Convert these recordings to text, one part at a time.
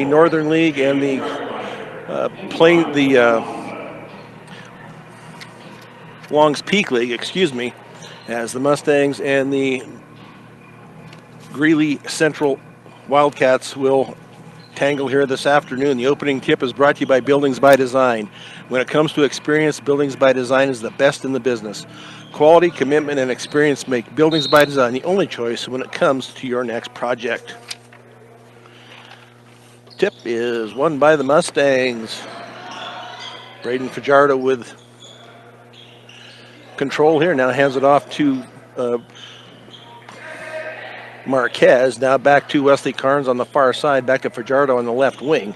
Northern League and the Longs Peak League, excuse me, as the Mustangs and the Greeley Central Wildcats will tangle here this afternoon. The opening tip is brought to you by Buildings by Design. When it comes to experience, Buildings by Design is the best in the business. Quality, commitment, and experience make Buildings by Design the only choice when it comes to your next project. Tip is won by the Mustangs. Braden Fajardo with control here. Now hands it off to Marquez. Now back to Wesley Carnes on the far side. Back to Fajardo on the left wing.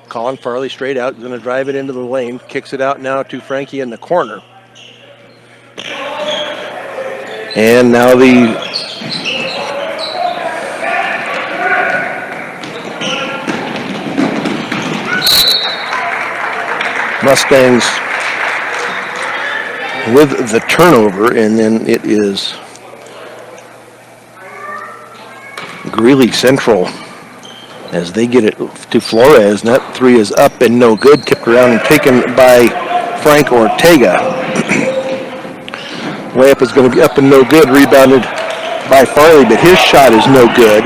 Colin Farley straight out. Going to drive it into the lane. Kicks it out now to Frankie in the corner. And now the Mustangs with the turnover, and then it is Greeley Central as they get it to Flores. And that three is up and no good. Tipped around and taken by Frank Ortega. Layup is going to be up and no good. Rebounded by Farley, but his shot is no good.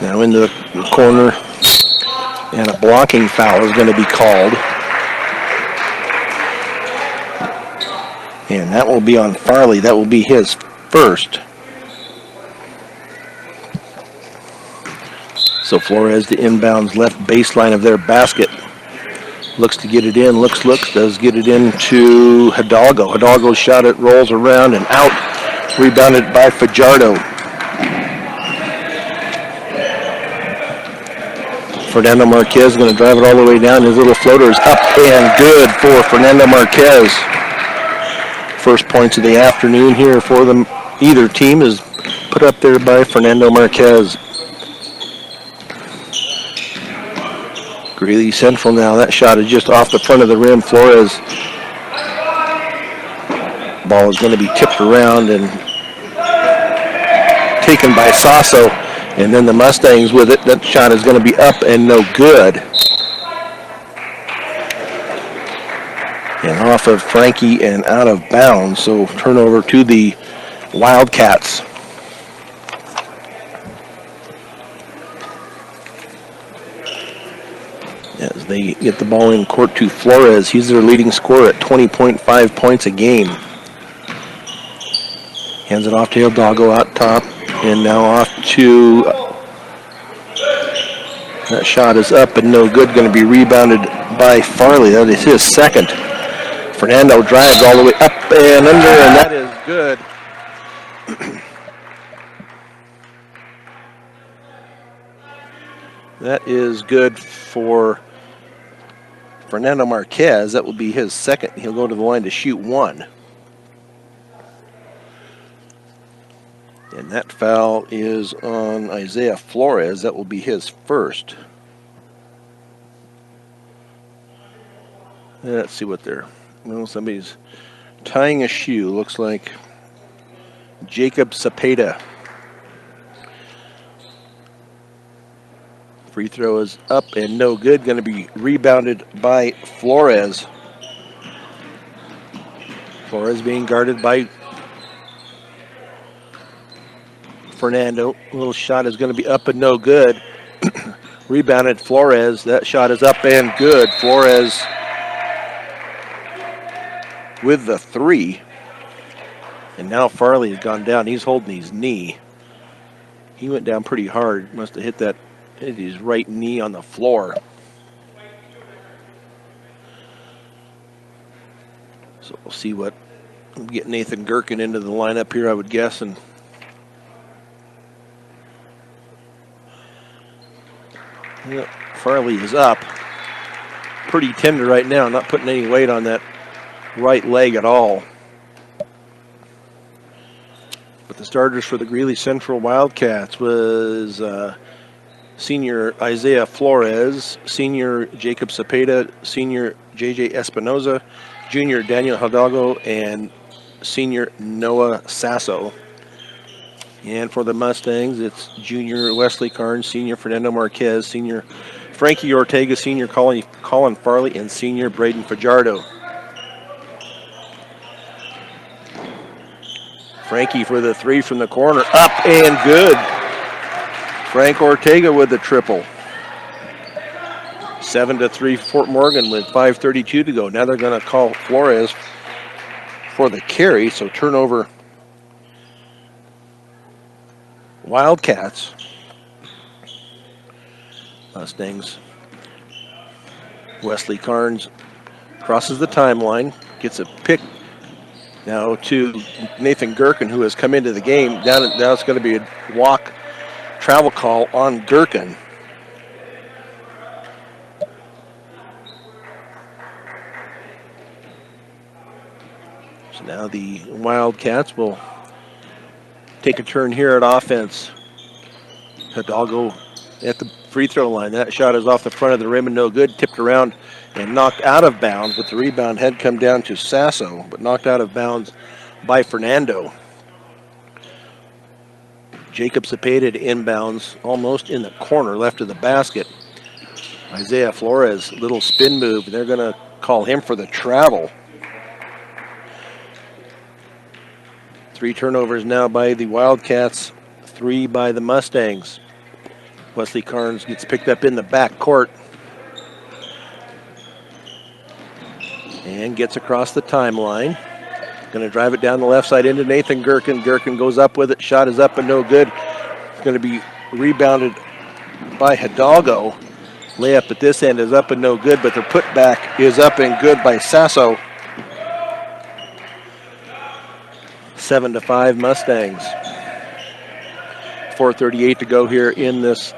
Now into the corner, and a blocking foul is going to be called. And that will be on Farley. That will be his first. So Flores, the inbounds left baseline of their basket. Looks to get it in, looks, does get it into Hidalgo. Hidalgo's shot, it rolls around and out. Rebounded by Fajardo. Fernando Marquez going to drive it all the way down. His little floater is up and good for Fernando Marquez. First points of the afternoon here for them. Either team is put up there by Fernando Marquez. Greeley Central now. That shot is just off the front of the rim. Flores. Ball is going to be tipped around and taken by Sasso. And then the Mustangs with it. That shot is going to be up and no good. And off of Frankie and out of bounds. So turnover to the Wildcats. As they get the ball in court to Flores. He's their leading scorer at 20.5 points a game. Hands it off to Hidalgo out top. And now off to, that shot is up and no good. Going to be rebounded by Farley. That is his second. Fernando drives all the way up and under, and that is good. That is good for Fernando Marquez. That will be his second. He'll go to the line to shoot one. And that foul is on Isaiah Flores. That will be his first. Let's see what they're... Well, somebody's tying a shoe. Looks like Jacob Cepeda. Free throw is up and no good. Going to be rebounded by Flores. Flores being guarded by Fernando. A little shot is going to be up and no good. Rebounded Flores. That shot is up and good. Flores with the three. And now Farley has gone down. He's holding his knee. He went down pretty hard. Must have hit his right knee on the floor. So we'll see what, we'll get Nathan Gherkin into the lineup here, I would guess. And yep, Farley is up. Pretty tender right now, not putting any weight on that right leg at all. But the starters for the Greeley Central Wildcats was senior Isaiah Flores, senior Jacob Cepeda, senior JJ Espinoza, junior Daniel Hidalgo, and senior Noah Sasso. And for the Mustangs, it's junior Wesley Carnes, senior Fernando Marquez, senior Frankie Ortega, senior Colin Farley, and senior Braden Fajardo. Frankie for the three from the corner, up and good. Frank Ortega with the triple. 7-3 Fort Morgan with 5:32 to go. Now they're going to call Flores for the carry, so turnover Wildcats. Mustangs. Wesley Carnes crosses the timeline, gets a pick now to Nathan Gherkin, who has come into the game. Now it's going to be a walk travel call on Gherkin. So now the Wildcats will take a turn here at offense. Hidalgo at the free throw line. That shot is off the front of the rim and no good. Tipped around and knocked out of bounds, but the rebound had come down to Sasso, but knocked out of bounds by Fernando. Jacob Cepeda inbounds almost in the corner left of the basket. Isaiah Flores, little spin move. They're going to call him for the travel. 3 turnovers now by the Wildcats, 3 by the Mustangs. Wesley Carnes gets picked up in the back court and gets across the timeline. Going to drive it down the left side into Nathan Gherkin. Gherkin goes up with it. Shot is up and no good. It's going to be rebounded by Hidalgo. Layup at this end is up and no good, but the putback is up and good by Sasso. 7-5 Mustangs. 4:38 to go here in this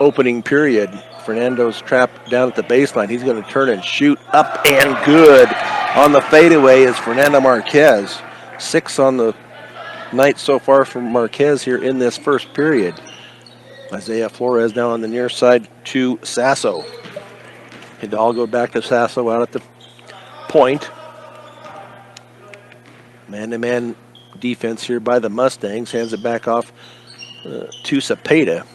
opening period. Fernando's trapped down at the baseline. He's going to turn and shoot up and good. On the fadeaway is Fernando Marquez. 6 on the night so far from Marquez here in this first period. Isaiah Flores now on the near side to Sasso. Hidalgo back to Sasso out at the point. Man-to-man defense here by the Mustangs. Hands it back off to Cepeda.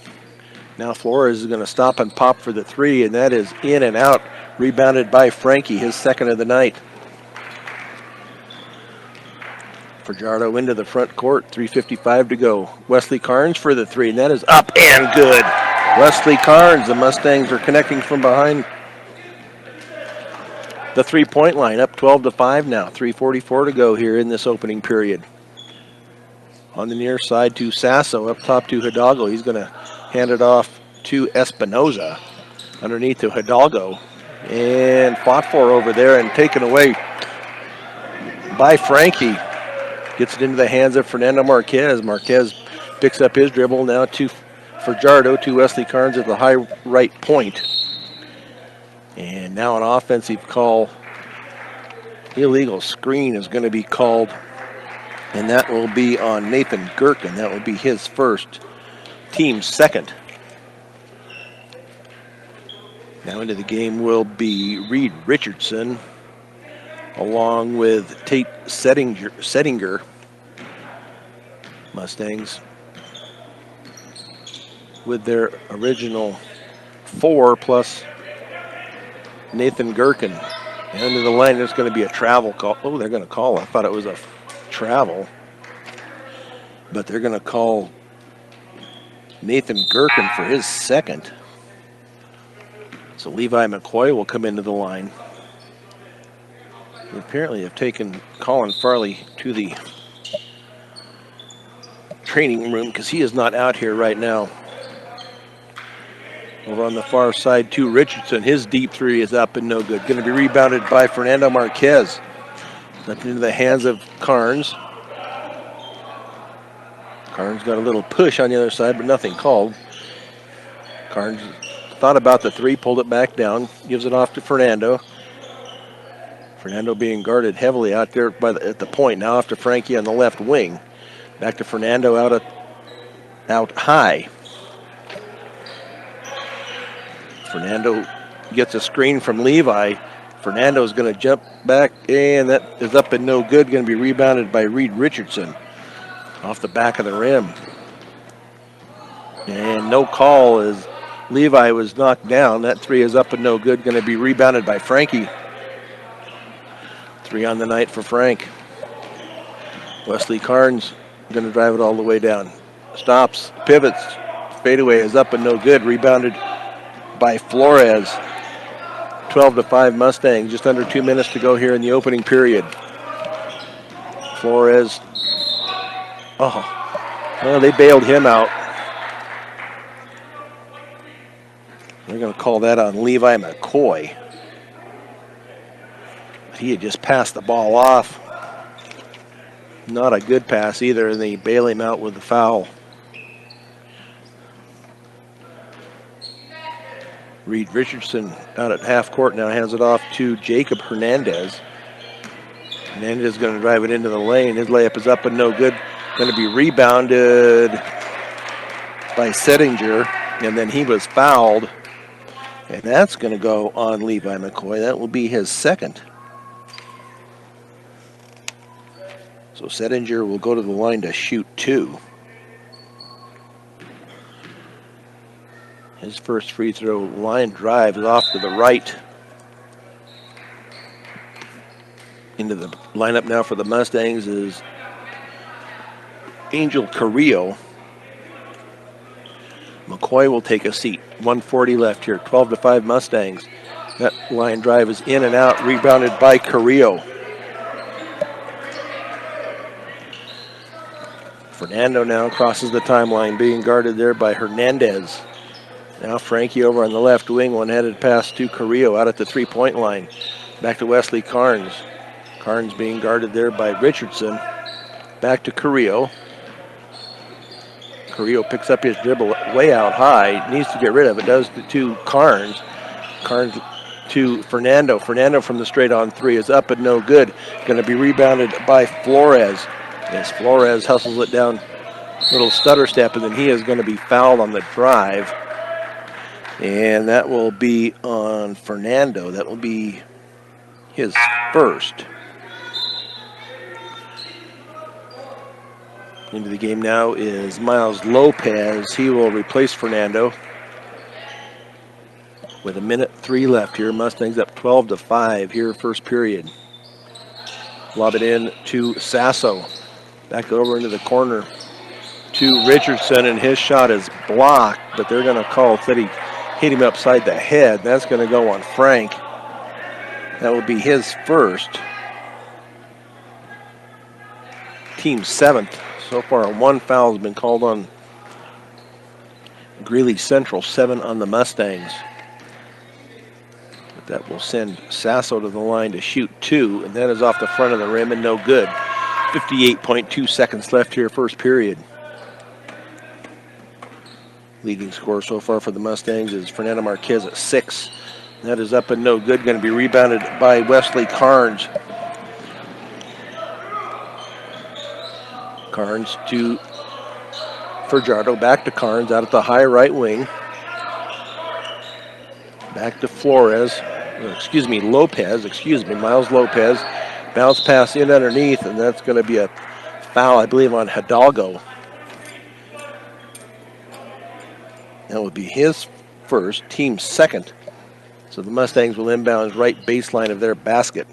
Now Flores is going to stop and pop for the 3, and that is in and out. Rebounded by Frankie, his second of the night. Fajardo into the front court, 3:55 to go. Wesley Carnes for the 3, and that is up and good. Wesley Carnes, the Mustangs are connecting from behind the three-point line, up 12-5 now. 3:44 to go here in this opening period. On the near side to Sasso, up top to Hidalgo. He's going to hand it off to Espinoza. Underneath to Hidalgo. And fought for over there and taken away by Frankie. Gets it into the hands of Fernando Marquez. Marquez picks up his dribble now to Fajardo, to Wesley Carnes at the high right point. And now an offensive call. Illegal screen is going to be called. And that will be on Nathan Gherkin. That will be his first, team's second. Now into the game will be Reed Richardson along with Tate Settinger. Mustangs with their original 4 plus Nathan Gherkin. And under the line, there's going to be a travel call. Oh, they're going to call. I thought it was a travel. But they're going to call Nathan Gherkin for his second. So Levi McCoy will come into the line. They apparently have taken Colin Farley to the training room because he is not out here right now. Over on the far side to Richardson. His deep 3 is up and no good. Going to be rebounded by Fernando Marquez. Left into the hands of Carnes. Carnes got a little push on the other side, but nothing called. Carnes thought about the 3, pulled it back down, gives it off to Fernando. Fernando being guarded heavily out there at the point. Now off to Frankie on the left wing. Back to Fernando out high. Fernando gets a screen from Levi. Fernando's going to jump back, and that is up and no good. Going to be rebounded by Reed Richardson. off the back of the rim. And no call as Levi was knocked down. That three is up and no good. Going to be rebounded by Frankie. 3 on the night for Frank. Wesley Carnes going to drive it all the way down. Stops, pivots, fadeaway is up and no good. Rebounded by Flores. 12-5 Mustangs. Just under 2 minutes to go here in the opening period. Flores. Well, they bailed him out. They're going to call that on Levi McCoy. He had just passed the ball off. Not a good pass either, and they bail him out with the foul. Reed Richardson out at half court now hands it off to Jacob Hernandez. Hernandez is going to drive it into the lane. His layup is up and no good. Going to be rebounded by Settinger, and then he was fouled. And that's going to go on Levi McCoy. That will be his second. So Settinger will go to the line to shoot 2. His first free throw line drive is off to the right. Into the lineup now for the Mustangs is Angel Carrillo. McCoy will take a seat. 1:40 left here. 12-5 Mustangs. That line drive is in and out. Rebounded by Carrillo. Fernando now crosses the timeline, being guarded there by Hernandez. Now Frankie over on the left wing, one-headed pass to Carrillo out at the three-point line. Back to Wesley Carnes. Carnes being guarded there by Richardson. Back to Carrillo. Carrillo picks up his dribble way out high. Needs to get rid of it. Does to Carnes. Carnes to Fernando. Fernando from the straight-on three is up and no good. Going to be rebounded by Flores. As Flores hustles it down, little stutter step, and then he is going to be fouled on the drive. And that will be on Fernando. That will be his first. Into the game now is Miles Lopez. He will replace Fernando. With 1:03 left here, Mustangs up 12-5 here first period. Lob it in to Sasso. Back over into the corner to Richardson, and his shot is blocked, but they're going to call, said he hit him upside the head. That's going to go on Frank. That will be his first. Team 7th. So far, 1 foul has been called on Greeley Central, 7 on the Mustangs. But that will send Sasso to the line to shoot 2, and that is off the front of the rim and no good. 58.2 seconds left here, first period. Leading scorer so far for the Mustangs is Fernando Marquez at 6. That is up and no good. Going to be rebounded by Wesley Carnes. Carnes to Fajardo. Back to Carnes out at the high right wing. Back to Flores. Miles Lopez. Bounce pass in underneath, and that's going to be a foul, I believe, on Hidalgo. That would be his first, team second. So the Mustangs will inbound right baseline of their basket.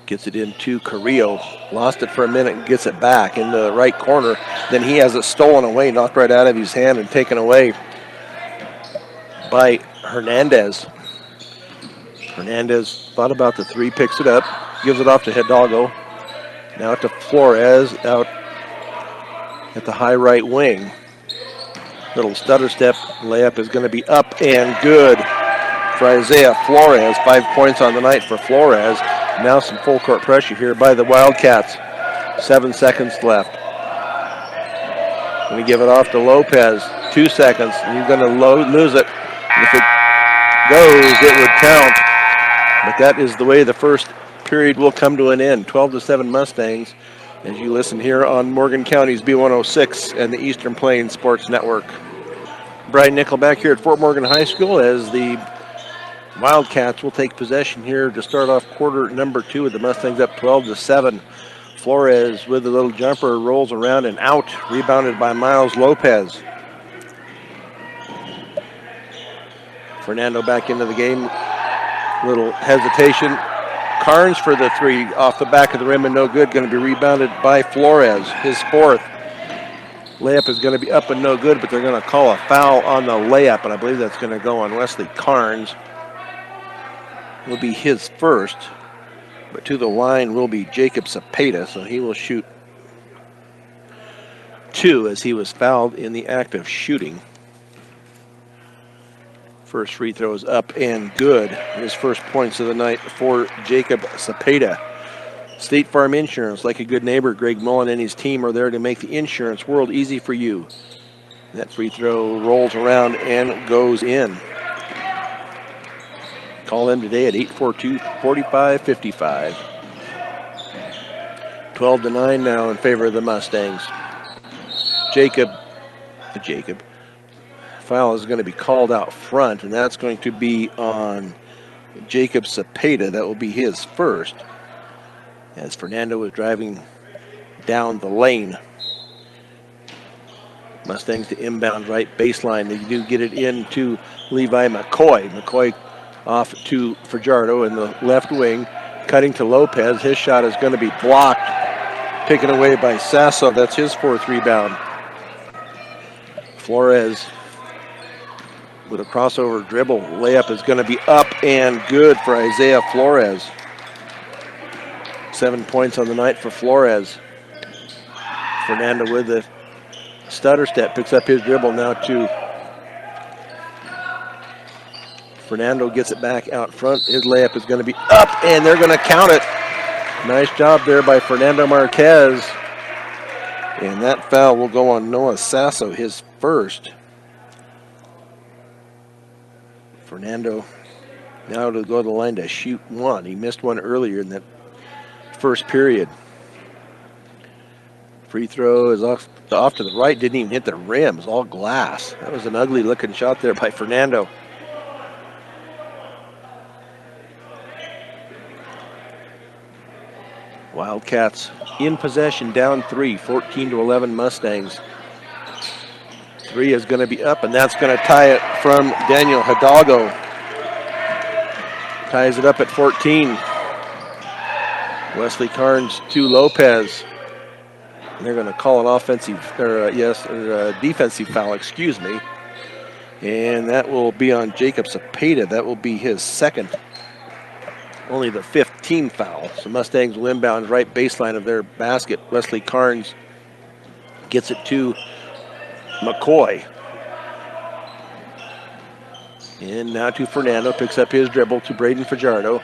Gets it into Carrillo. Lost it for a minute and gets it back in the right corner. Then he has it stolen away, knocked right out of his hand and taken away by Hernandez. Hernandez thought about the three, picks it up, gives it off to Hidalgo. Now to Flores out at the high right wing. Little stutter step, layup is going to be up and good for Isaiah Flores. 5 points on the night for Flores. Now some full court pressure here by the Wildcats. 7 seconds left. Going to give it off to Lopez. 2 seconds, and he's going to lose it. If it goes, it would count. But that is the way the first period will come to an end. 12-7 Mustangs as you listen here on Morgan County's B106 and the Eastern Plains Sports Network. Brian Nickelback here at Fort Morgan High School as the Wildcats will take possession here to start off quarter number 2 with the Mustangs up 12-7. Flores with the little jumper rolls around and out. Rebounded by Miles Lopez. Fernando back into the game. Little hesitation. Carnes for the three off the back of the rim and no good. Going to be rebounded by Flores, his fourth. Layup is going to be up and no good, but they're going to call a foul on the layup, and I believe that's going to go on Wesley Carnes. Will be his first, but to the line will be Jacob Cepeda, so he will shoot two as he was fouled in the act of shooting. First free throw is up and good. His first points of the night for Jacob Cepeda. State Farm Insurance, like a good neighbor, Greg Mullen and his team are there to make the insurance world easy for you. That free throw rolls around and goes in. Call them today at 842-4555. 12-9 now in favor of the Mustangs. Jacob. Foul is going to be called out front, and that's going to be on Jacob Cepeda. That will be his first, as Fernando is driving down the lane. Mustangs to inbound right baseline. They do get it into Levi McCoy. McCoy off to Fajardo in the left wing, cutting to Lopez. His shot is going to be blocked, taken away by Sasso. That's his fourth rebound. Flores with a crossover dribble. Layup is going to be up and good for Isaiah Flores. 7 points on the night for Flores. Fernando with the stutter step, picks up his dribble now to Fernando, gets it back out front. His layup is going to be up, and they're going to count it. Nice job there by Fernando Marquez. And that foul will go on Noah Sasso, his first. Fernando now to go to the line to shoot one. He missed one earlier in that first period. Free throw is off to the right, didn't even hit the rim. It was all glass. That was an ugly looking shot there by Fernando. Wildcats in possession, down three, 14-11 Mustangs. Three is going to be up, and that's going to tie it from Daniel Hidalgo. Ties it up at 14. Wesley Carnes to Lopez. And they're going to call an defensive foul, excuse me. And that will be on Jacob Cepeda. That will be his second. Only the 15th foul. So Mustangs will inbound right baseline of their basket. Wesley Carnes gets it to McCoy. And now to Fernando, picks up his dribble to Braden Fajardo.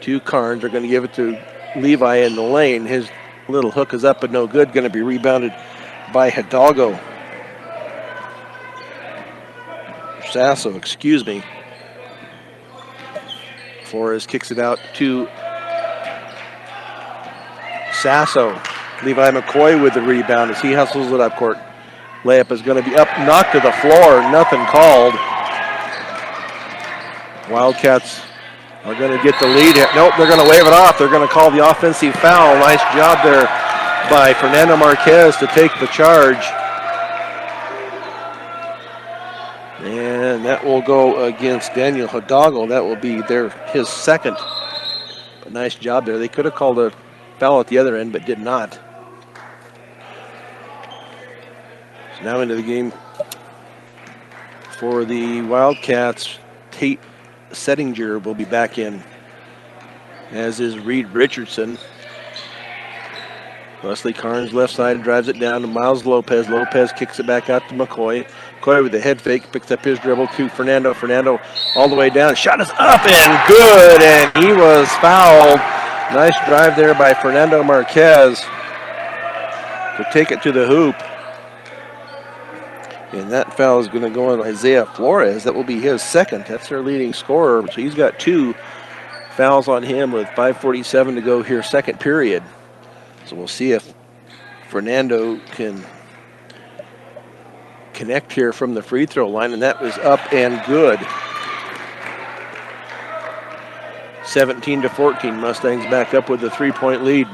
To Carnes, they're going to give it to Levi in the lane. His little hook is up but no good, going to be rebounded by Hidalgo. Sasso, excuse me. Flores kicks it out to Sasso. Levi McCoy with the rebound as he hustles it up court. Layup is going to be up, knocked to the floor, nothing called. Wildcats are going to get the lead. Nope, they're going to wave it off. They're going to call the offensive foul. Nice job there by Fernando Marquez to take the charge. And that will go against Daniel Hidalgo. That will be his second. But nice job there. They could have called a foul at the other end, but did not. So now into the game for the Wildcats. Tate Settinger will be back in, as is Reed Richardson. Wesley Carnes left side drives it down to Miles Lopez. Lopez kicks it back out to McCoy. McCoy with the head fake picks up his dribble to Fernando. Fernando all the way down. Shot is up and good, and he was fouled. Nice drive there by Fernando Marquez to take it to the hoop. And that foul is going to go on Isaiah Flores. That will be his second. That's their leading scorer. So he's got two fouls on him with 5:47 to go here, second period. So we'll see if Fernando can connect here from the free throw line. And that was up and good. 17-14. Mustangs back up with a 3-point lead.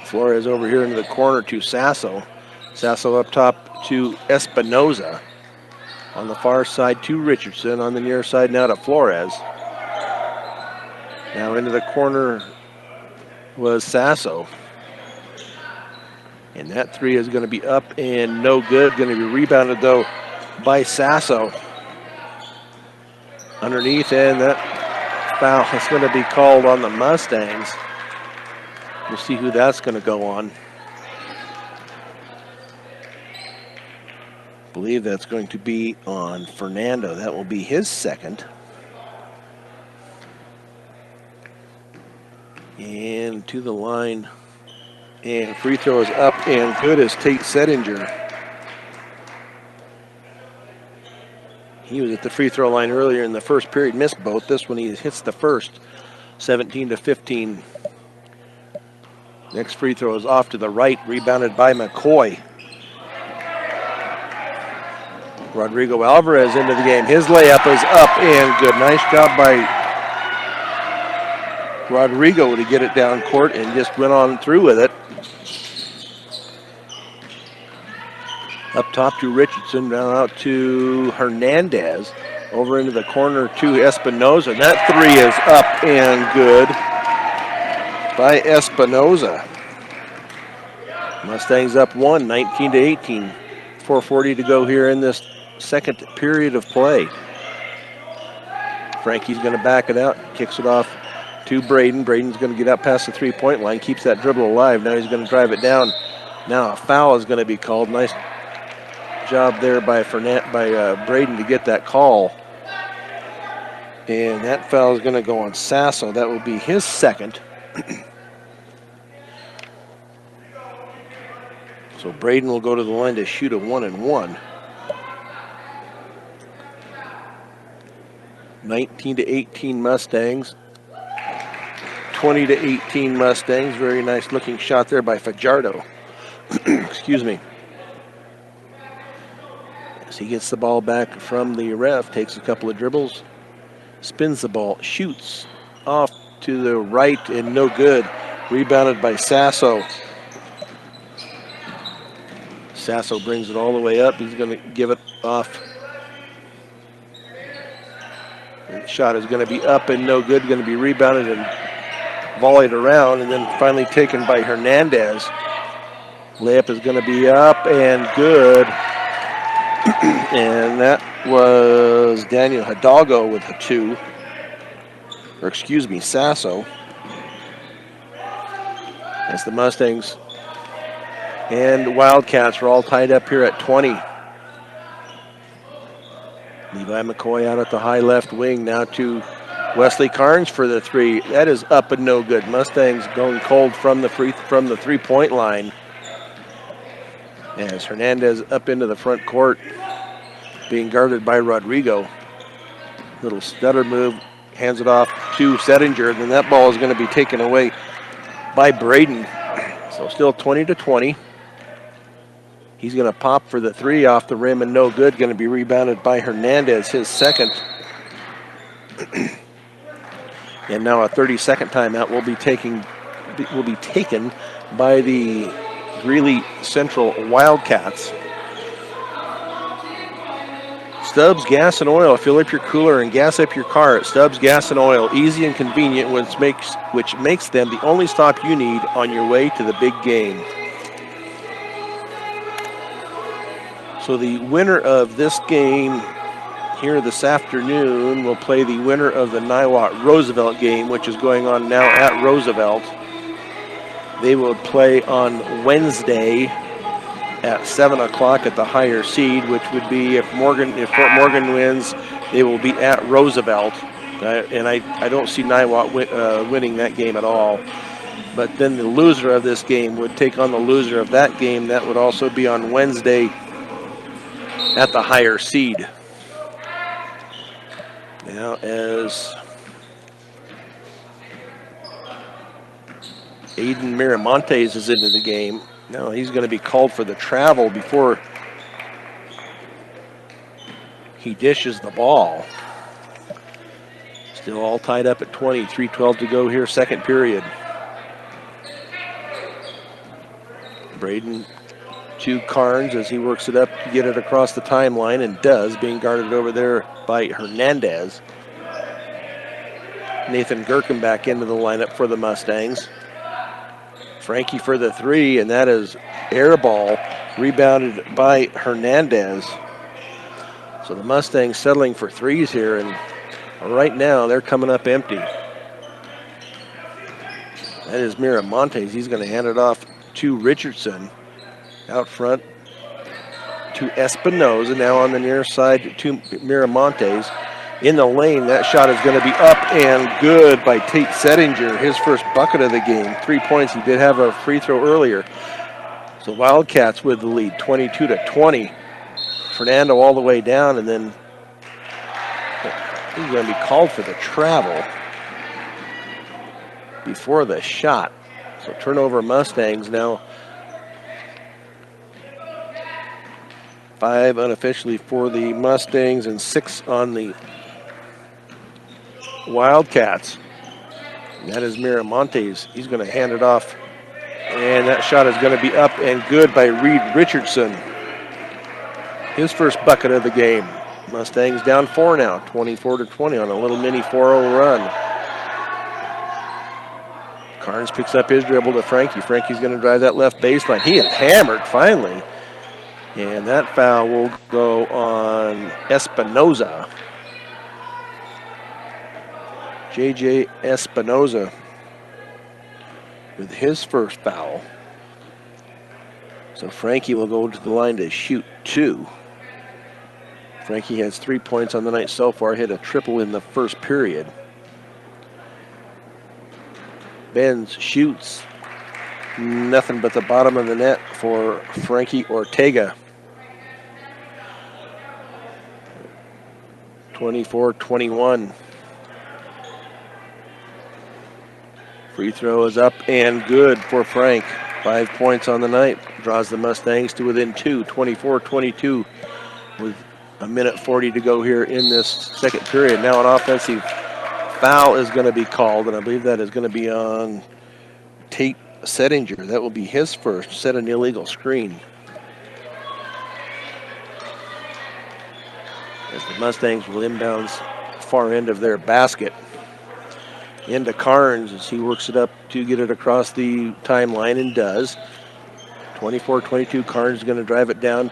Flores over here into the corner to Sasso. Sasso up top to Espinoza. On the far side to Richardson. On the near side now to Flores. Now into the corner was Sasso. And that three is going to be up and no good. Going to be rebounded, though, by Sasso. Underneath, and that foul is going to be called on the Mustangs. We'll see who that's going to go on. I believe that's going to be on Fernando. That will be his second. And to the line. And free throw is up and good as Tate Settinger. He was at the free throw line earlier in the first period, missed both. This one he hits the first, 17-15. Next free throw is off to the right, rebounded by McCoy. Rodrigo Alvarez into the game. His layup is up and good. Nice job by Rodrigo to get it down court and just went on through with it. Up top to Richardson, down out to Hernandez. Over into the corner to Espinoza. And that three is up and good by Espinoza. Mustangs up one, 19-18. 4:40 to go here in this second period of play. Frankie's going to back it out, kicks it off to Braden. Braden's going to get up past the three-point line, keeps that dribble alive. Now he's going to drive it down. Now a foul is going to be called. Nice job there by Braden to get that call. And that foul is going to go on Sasso. That will be his second. So Braden will go to the line to shoot a 1-and-1. 19-18 Mustangs. 20-18 Mustangs. Very nice looking shot there by Fajardo. Excuse me. As he gets the ball back from the ref, takes a couple of dribbles, spins the ball, shoots off to the right and no good. Rebounded by Sasso. Sasso brings it all the way up. He's going to give it off. The shot is going to be up and no good. Going to be rebounded and volleyed around and then finally taken by Hernandez. Layup is going to be up and good. And that was Daniel Hidalgo with a two. Or excuse me, Sasso. As the Mustangs and Wildcats are all tied up here at 20. Levi McCoy out at the high left wing. Now to Wesley Carnes for the three. That is up and no good. Mustangs going cold from the three-point line. As Hernandez up into the front court, being guarded by Rodrigo. Little stutter move, hands it off to Settinger, and then that ball is going to be taken away by Braden. So still 20-20. He's going to pop for the three off the rim and no good. Going to be rebounded by Hernandez, his second. And now a 30-second timeout will be taken by the Greeley Central Wildcats. Stubbs Gas and Oil. Fill up your cooler and gas up your car at Stubbs Gas and Oil. Easy and convenient, which makes them the only stop you need on your way to the big game. So the winner of this game here this afternoon will play the winner of the Niwot-Roosevelt game, which is going on now at Roosevelt. They will play on Wednesday at 7 o'clock at the higher seed, which would be if Fort Morgan wins, they will be at Roosevelt. And I don't see Niwot winning that game at all. But then the loser of this game would take on the loser of that game. That would also be on Wednesday at the higher seed. Now as Aiden Miramontes is into the game. Now he's going to be called for the travel before he dishes the ball. Still all tied up at 20, 3:12 to go here, second period. Braden to Carnes as he works it up to get it across the timeline, and does, being guarded over there by Hernandez. Nathan Gherkin back into the lineup for the Mustangs. Frankie for the three, and that is air ball, rebounded by Hernandez. So the Mustangs settling for threes here, and right now they're coming up empty. That is Miramontes. He's going to hand it off to Richardson. Out front to Espinoza. Now on the near side to Miramontes. In the lane, that shot is going to be up and good by Tate Settinger. His first bucket of the game. 3 points. He did have a free throw earlier. So Wildcats with the lead, 22-20. Fernando all the way down, and then he's going to be called for the travel before the shot. So turnover Mustangs now. 5 unofficially for the Mustangs and 6 on the Wildcats. And that is Miramontes. He's going to hand it off. And that shot is going to be up and good by Reed Richardson. His first bucket of the game. Mustangs down 4 now, 24-20 on a little mini 4-0 run. Carnes picks up his dribble to Frankie. Frankie's going to drive that left baseline. He is hammered finally. And that foul will go on Espinoza. J.J. Espinoza with his first foul. So Frankie will go to the line to shoot 2. Frankie has 3 points on the night so far, hit a triple in the first period. Benz shoots. Nothing but the bottom of the net for Frankie Ortega. 24-21. Free throw is up and good for Frank. 5 points on the night. Draws the Mustangs to within 2. 24-22 with a minute 40 to go here in this second period. Now an offensive foul is going to be called, and I believe that is going to be on Tate Settinger. That will be his first. Set an illegal screen. As the Mustangs will inbounds far end of their basket. Into Carnes as he works it up to get it across the timeline, and does. 24-22, Carnes is going to drive it down.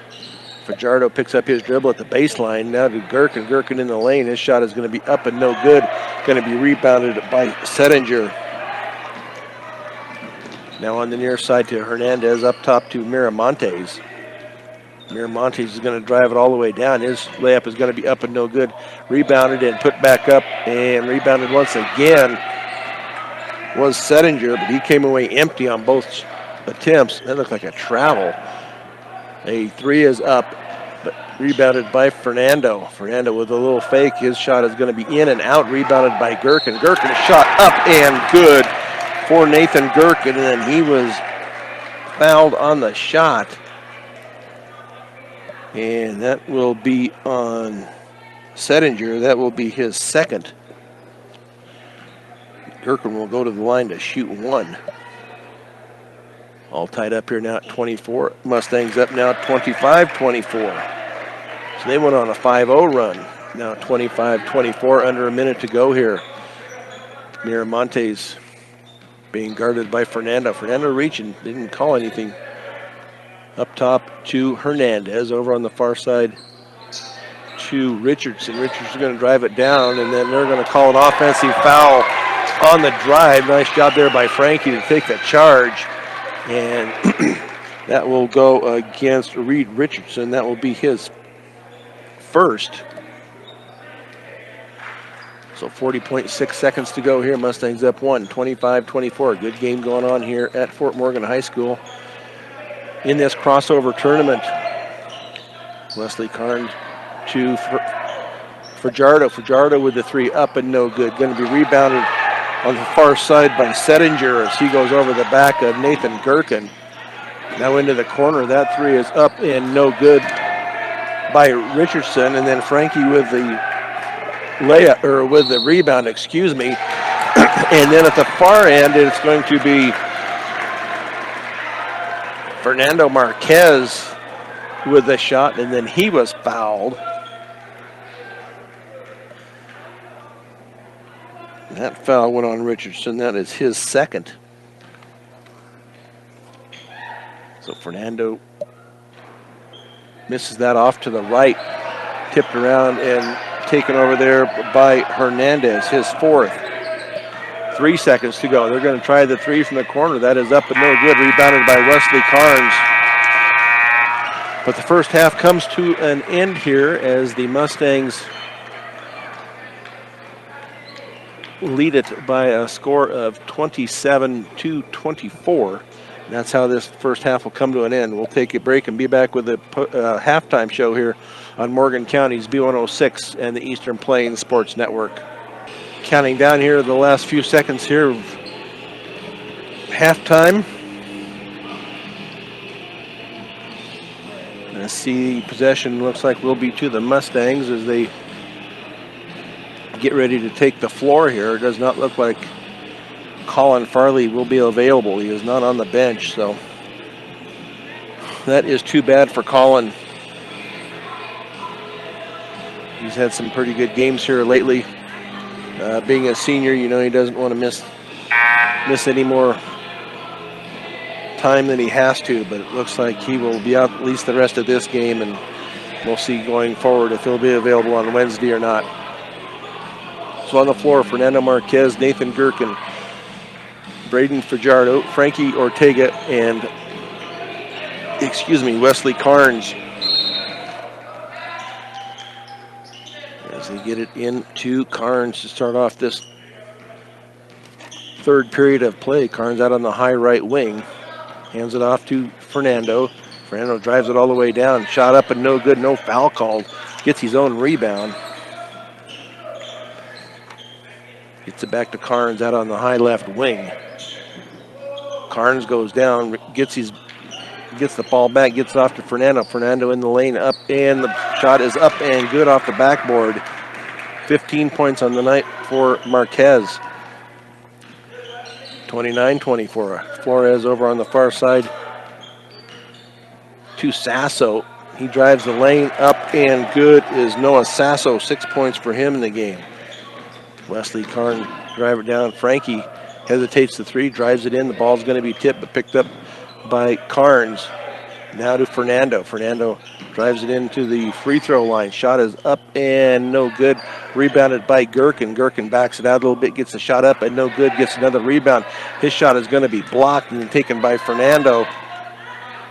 Fajardo picks up his dribble at the baseline. Now to Gherkin. Gherkin in the lane. His shot is going to be up and no good. Going to be rebounded by Settinger. Now on the near side to Hernandez. Up top to Miramontes. Miramontes is going to drive it all the way down. His layup is going to be up and no good. Rebounded and put back up, and rebounded once again was Settinger, but he came away empty on both attempts. That looked like a travel. A 3 is up, but rebounded by Fernando. Fernando with a little fake. His shot is going to be in and out. Rebounded by Gherkin. Gherkin shot up and good for Nathan Gherkin, and then he was fouled on the shot. And that will be on Settinger. That will be his second. Gherkin will go to the line to shoot 1. All tied up here now at 24. Mustangs up now at 25-24. So they went on a 5-0 run. Now 25-24, under a minute to go here. Miramontes being guarded by Fernando. Fernando reaching, didn't call anything. Up top to Hernandez, over on the far side to Richardson. Richardson's going to drive it down, and then they're going to call an offensive foul on the drive. Nice job there by Frankie to take the charge. And that will go against Reed Richardson. That will be his first. So 40.6 seconds to go here. Mustangs up 1, 25-24. Good game going on here at Fort Morgan High School in this crossover tournament. Wesley Carnes to Fajardo. Fajardo with the 3, up and no good. Going to be rebounded on the far side by Settinger as he goes over the back of Nathan Gherkin. Now into the corner. That 3 is up and no good by Richardson. And then Frankie with the layup, or with the rebound, excuse me. And then at the far end, it's going to be Fernando Marquez with the shot, and then he was fouled. That foul went on Richardson. That is his second. So Fernando misses that off to the right, tipped around and taken over there by Hernandez, his fourth. 3 seconds to go. They're going to try the three from the corner. That is up and no good. Rebounded by Wesley Carnes. But the first half comes to an end here as the Mustangs lead it by a score of 27-24. That's how this first half will come to an end. We'll take a break and be back with the halftime show here on Morgan County's B106 and the Eastern Plains Sports Network. Counting down here the last few seconds here of halftime. I see possession looks like will be to the Mustangs as they get ready to take the floor here. It does not look like Colin Farley will be available. He is not on the bench, so that is too bad for Colin. He's had some pretty good games here lately. Being a senior, you know, he doesn't want to miss any more time than he has to, but it looks like he will be out at least the rest of this game, and we'll see going forward if he'll be available on Wednesday or not. So on the floor, Fernando Marquez, Nathan Gherkin, Braden Fajardo, Frankie Ortega, and Wesley Carnes. As they get it into Carnes to start off this third period of play. Carnes out on the high right wing. Hands it off to Fernando. Fernando drives it all the way down. Shot up and no good. No foul called. Gets his own rebound. Gets it back to Carnes out on the high left wing. Carnes goes down, gets the ball back, gets it off to Fernando. Fernando in the lane, up, and the shot is up and good off the backboard. 15 points on the night for Marquez. 29-24. Flores over on the far side to Sasso. He drives the lane, up and good is Noah Sasso. 6 points for him in the game. Wesley Carnes drive it down. Frankie hesitates the three, drives it in. The ball's going to be tipped, but picked up by Carnes. Now to Fernando. Fernando drives it into the free throw line. Shot is up and no good. Rebounded by Gherkin. Gherkin backs it out a little bit, gets a shot up and no good, gets another rebound. His shot is going to be blocked and taken by Fernando.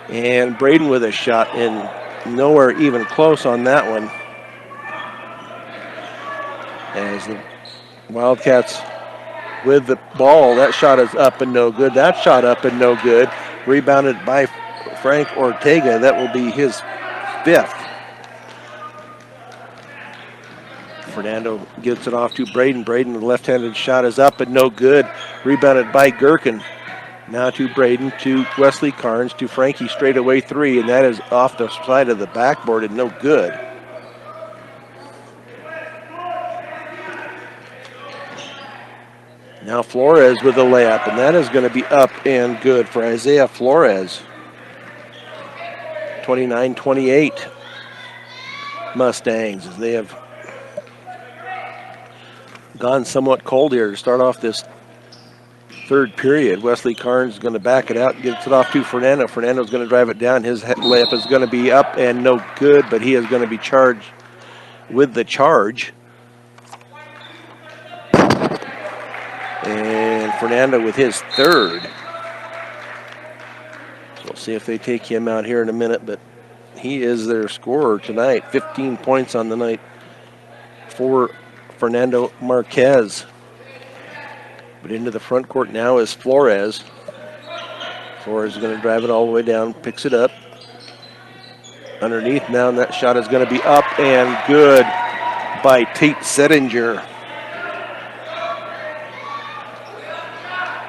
And Braden with a shot, and nowhere even close on that one. As the Wildcats with the ball, that shot is up and no good. That shot up and no good. Rebounded by Frank Ortega. That will be his fifth. Fernando gets it off to Braden. Braden, the left-handed shot is up and no good. Rebounded by Gherkin. Now to Braden, to Wesley Carnes, to Frankie, straight away three, and that is off the side of the backboard and no good. Now Flores with a layup, and that is going to be up and good for Isaiah Flores. 29-28 Mustangs, as they have gone somewhat cold here to start off this third period. Wesley Carnes is going to back it out, gets it off to Fernando. Fernando's going to drive it down. His layup is going to be up and no good, but he is going to be charged with the charge. And Fernando with his third. So we'll see if they take him out here in a minute, but he is their scorer tonight. 15 points on the night for Fernando Marquez. But into the front court now is Flores. Flores is going to drive it all the way down, picks it up. Underneath now, and that shot is going to be up and good by Tate Settinger.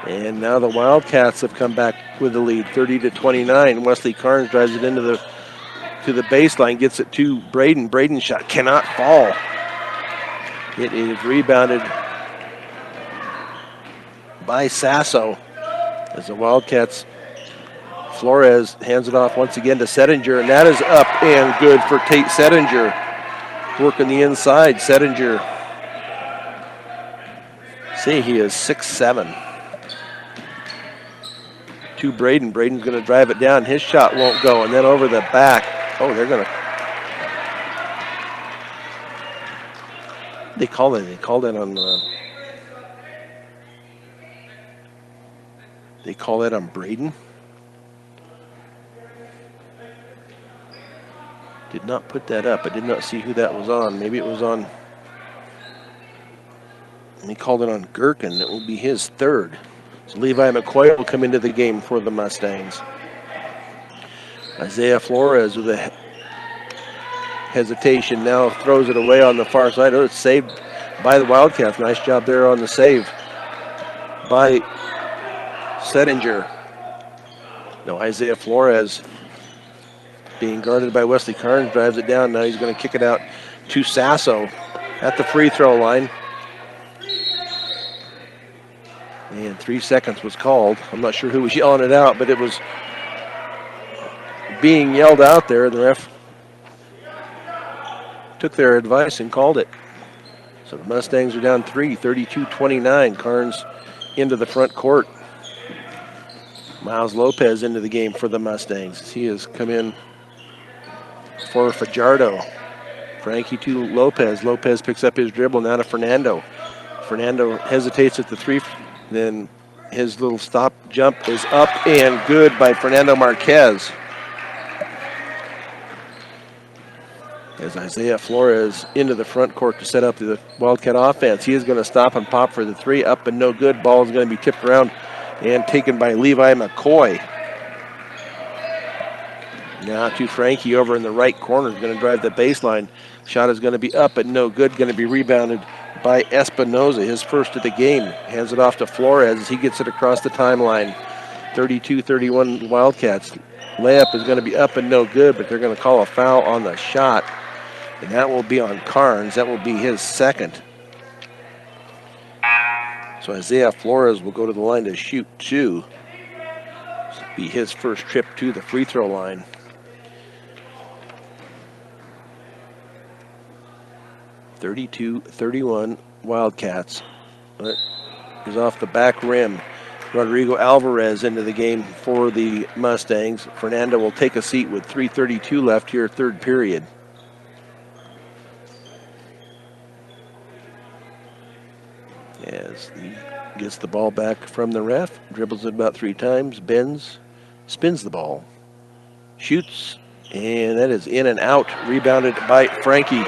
And now the Wildcats have come back with the lead, 30-29. Wesley Carnes drives it into the baseline, gets it to Braden. Braden's shot cannot fall. It is rebounded by Sasso as the Wildcats. Flores hands it off once again to Settinger, and that is up and good for Tate Settinger. Working the inside, Settinger. See, he is 6'7". To Braden. Braden's going to drive it down. His shot won't go, and then over the back. Oh, they're going to. They called it. They called it on. They call that on Braden. Did not put that up. I did not see who that was on. Maybe it was on. He called it on Gherkin. It will be his third. So Levi McCoy will come into the game for the Mustangs. Isaiah Flores with a hesitation now throws it away on the far side. Oh, it's saved by the Wildcats. Nice job there on the save by Settinger. No, Isaiah Flores being guarded by Wesley Carnes, drives it down. Now he's going to kick it out to Sasso at the free throw line. And 3 seconds was called. I'm not sure who was yelling it out, but it was being yelled out there. The ref took their advice and called it. So the Mustangs are down 3, 32-29. Carnes into the front court. Miles Lopez into the game for the Mustangs. He has come in for Fajardo. Frankie to Lopez. Lopez picks up his dribble now to Fernando. Fernando hesitates at the three. Then his little stop jump is up and good by Fernando Marquez. As Isaiah Flores into the front court to set up the Wildcat offense. He is going to stop and pop for the three. Up and no good. Ball is going to be tipped around and taken by Levi McCoy. Now to Frankie over in the right corner. He's going to drive the baseline. Shot is going to be up and no good. Going to be rebounded by Espinoza, his first of the game. Hands it off to Flores as he gets it across the timeline. 32-31 Wildcats. Layup is going to be up and no good, but they're going to call a foul on the shot. And that will be on Carnes. That will be his second. So Isaiah Flores will go to the line to shoot two. This will be his first trip to the free throw line. (32-31) Wildcats. He's off the back rim. Rodrigo Alvarez into the game for the Mustangs. Fernando will take a seat with 3:32 left here, third period. As he gets the ball back from the ref, dribbles it about 3 times, bends, spins the ball, shoots, and that is in and out, rebounded by Frankie.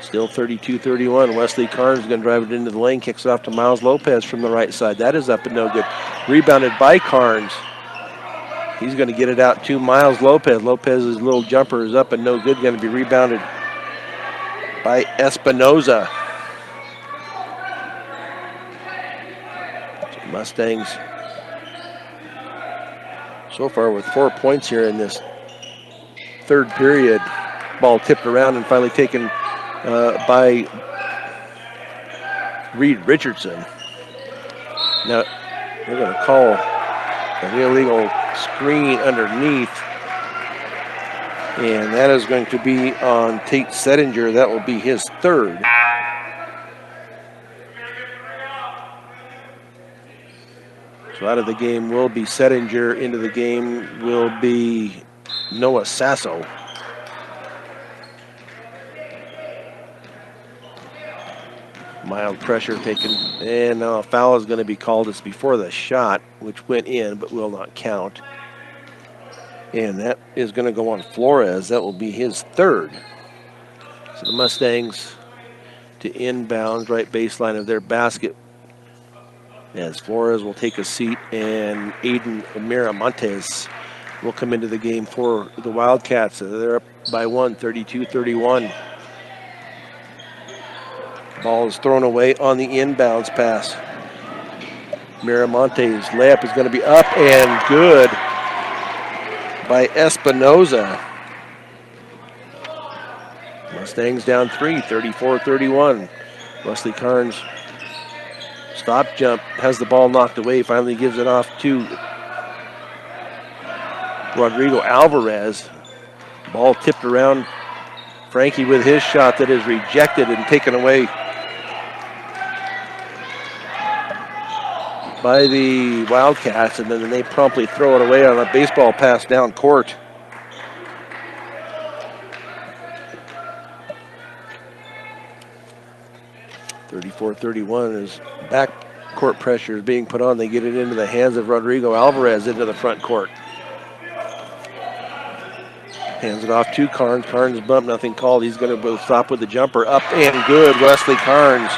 Still 32-31. Wesley Carnes is going to drive it into the lane, kicks it off to Miles Lopez from the right side. That is up and no good. Rebounded by Carnes. He's going to get it out to Miles Lopez. Lopez's little jumper is up and no good. Going to be rebounded by Espinoza. So Mustangs so far with 4 points here in this third period. Ball tipped around and finally taken by Reed Richardson. Now they're going to call an illegal screen underneath, and that is going to be on Tate Settinger. That will be his third. So out of the game will be Settinger. Into the game will be Noah Sasso. Mild pressure taken, and now a foul is going to be called. It's before the shot, which went in but will not count. And that is going to go on Flores. That will be his third. So the Mustangs to inbound right baseline of their basket. As Flores will take a seat, and Aiden Miramontes will come into the game for the Wildcats. They're up by 1, 32-31. Ball is thrown away on the inbounds pass. Miramontes' layup is going to be up and good by Espinoza. Mustangs down 3, 34-31. Wesley Carnes stop jump, has the ball knocked away, finally gives it off to Rodrigo Alvarez. Ball tipped around. Frankie with his shot that is rejected and taken away by the Wildcats, and then they promptly throw it away on a baseball pass down court. (34-31) as back court pressure is being put on. They get it into the hands of Rodrigo Alvarez into the front court. Hands it off to Carnes. Carnes bump, nothing called. He's going to stop with the jumper. Up and good, Wesley Carnes.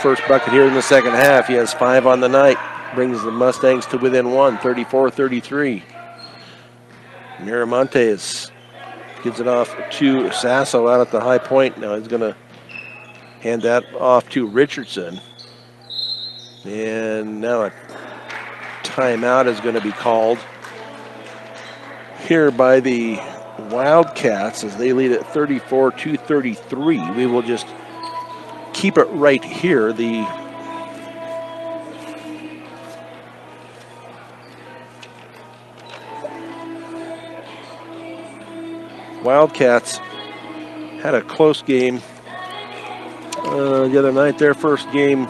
First bucket here in the second half. He has 5 on the night. Brings the Mustangs to within 1, 34-33. Miramontes gives it off to Sasso out at the high point. Now he's going to hand that off to Richardson. And now a timeout is going to be called here by the Wildcats as they lead at 34-33. We will just keep it right here. The Wildcats had a close game the other night. Their first game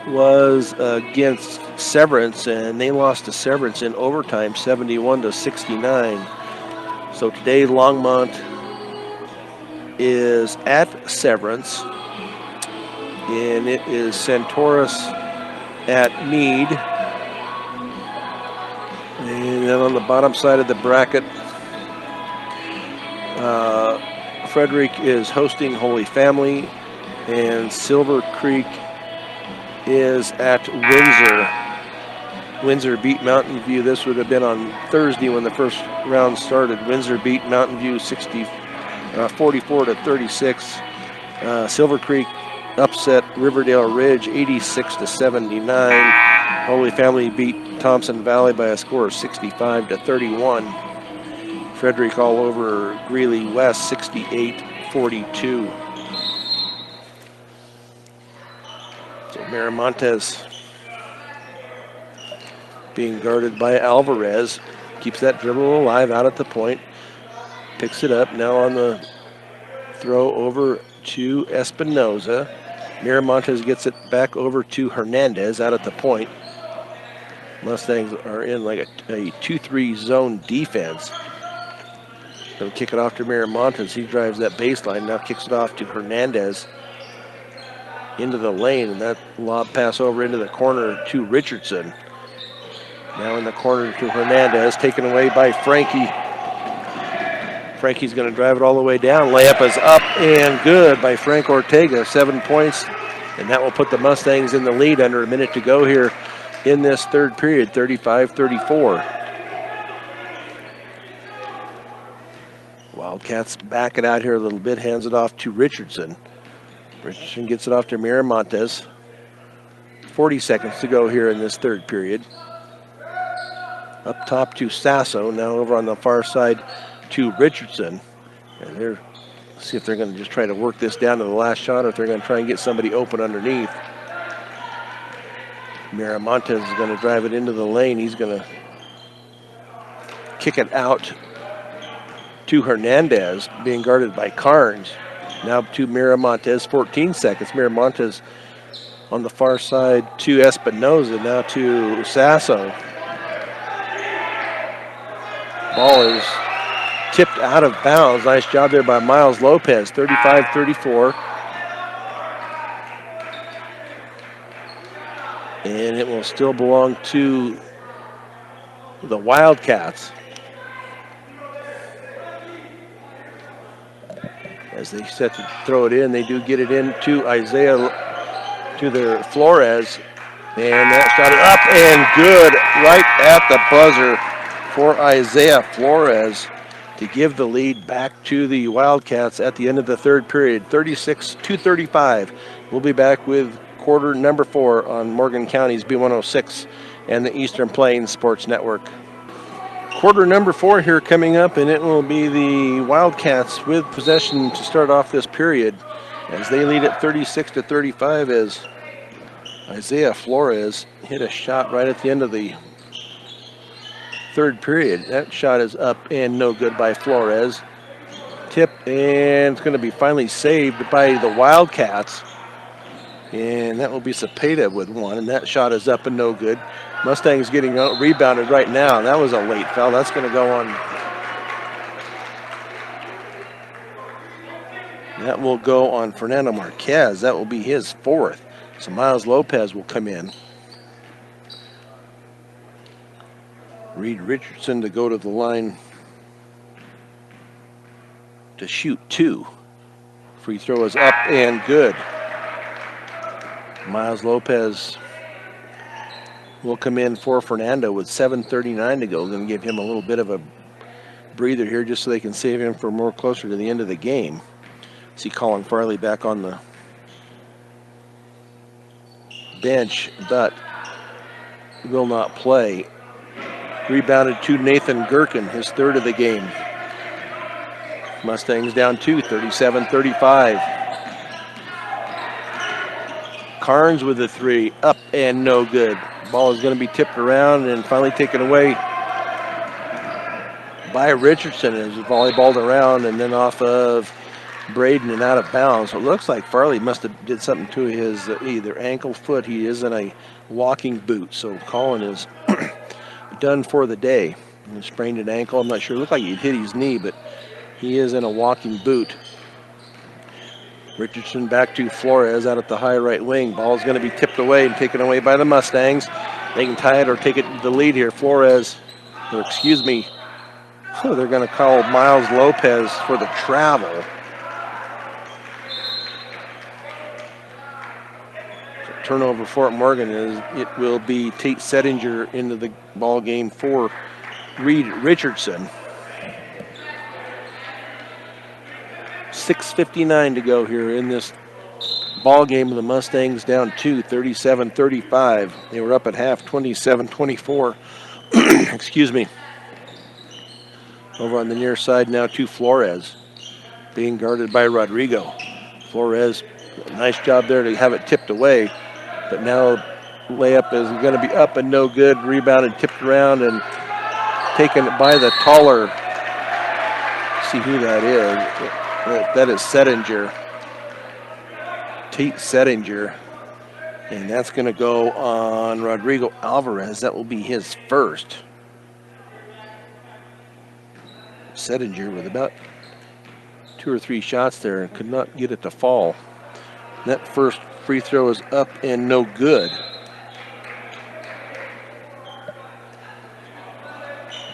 was against Severance, and they lost to Severance in overtime, 71-69. So today Longmont is at Severance, and it is Centaurus at Meade. And then on the bottom side of the bracket, Frederick is hosting Holy Family, and Silver Creek is at Windsor. Windsor beat Mountain View. This would have been on Thursday when the first round started. Windsor beat Mountain View 44-36. Silver Creek upset Riverdale Ridge 86-79. Holy Family beat Thompson Valley by a score of 65-31. Frederick all over Greeley West 68-42. So Miramontes being guarded by Alvarez. Keeps that dribble alive out at the point. Picks it up now on the throw over to Espinoza. Miramontes gets it back over to Hernandez out at the point. Mustangs are in like a 2-3 zone defense. They'll kick it off to Miramontes. He drives that baseline, now kicks it off to Hernandez into the lane, and that lob pass over into the corner to Richardson. Now in the corner to Hernandez, taken away by Frankie. Frankie's going to drive it all the way down. Layup is up and good by Frank Ortega, 7 points, and that will put the Mustangs in the lead under a minute to go here in this third period, 35-34. Wildcats back it out here a little bit, hands it off to Richardson. Richardson gets it off to Miramontes. 40 seconds to go here in this third period. Up top to Sasso, now over on the far side to Richardson. And they're see if they're going to just try to work this down to the last shot, or if they're going to try and get somebody open underneath. Miramontes is going to drive it into the lane. He's going to kick it out to Hernandez, being guarded by Carnes. Now to Miramontes, 14 seconds. Miramontes on the far side to Espinoza, now to Sasso. Ball is tipped out of bounds. Nice job there by Miles Lopez, 35-34. And it will still belong to the Wildcats as they set to throw it in. They do get it in to Isaiah, to their Flores, and that shot is up and good right at the buzzer for Isaiah Flores to give the lead back to the Wildcats at the end of the third period, 36-35. We'll be back with quarter number 4 on Morgan County's B106 and the Eastern Plains Sports Network. Quarter number 4 here coming up, and it will be the Wildcats with possession to start off this period as they lead at 36-35 as Isaiah Flores hit a shot right at the end of the third period. That shot is up and no good by Flores. Tipped, and it's going to be finally saved by the Wildcats. And that will be Cepeda with one, and that shot is up and no good. Mustangs getting rebounded right now. That was a late foul. That's going to go on. That will go on Fernando Marquez. That will be his 4th. So Miles Lopez will come in. Reed Richardson to go to the line to shoot 2. Free throw is up and good. Miles Lopez will come in for Fernando with 7:39 to go. Going to give him a little bit of a breather here just so they can save him for more closer to the end of the game. See Colin Farley back on the bench, but will not play. Rebounded to Nathan Gherkin, his 3rd of the game. Mustangs down 2, 37-35. Carnes with the 3, up and no good. Ball is going to be tipped around and finally taken away by Richardson as he volleyballed around and then off of Braden and out of bounds. So it looks like Farley must have did something to his either ankle, foot. He is in a walking boot, so Colin is done for the day. He sprained an ankle. I'm not sure. It looked like he hit his knee, but he is in a walking boot. Richardson back to Flores out at the high right wing. Ball is going to be tipped away and taken away by the Mustangs. They can tie it or take it to the lead here. Flores, or excuse me, they're going to call Miles Lopez for the travel. So turnover Fort Morgan is it will be Tate Settinger into the ball game for Reed Richardson. 6:59 to go here in this ball game. The Mustangs down 2, 37-35. They were up at half, 27-24. Excuse me. Over on the near side now to Flores, being guarded by Rodrigo. Flores, nice job there to have it tipped away, but now layup is going to be up and no good. Rebounded, tipped around, and taken by the taller. See who that is. That is Settinger, Tate Settinger, and that's going to go on Rodrigo Alvarez. That will be his 1st. Settinger with about 2 or 3 shots there and could not get it to fall. That first free throw is up and no good.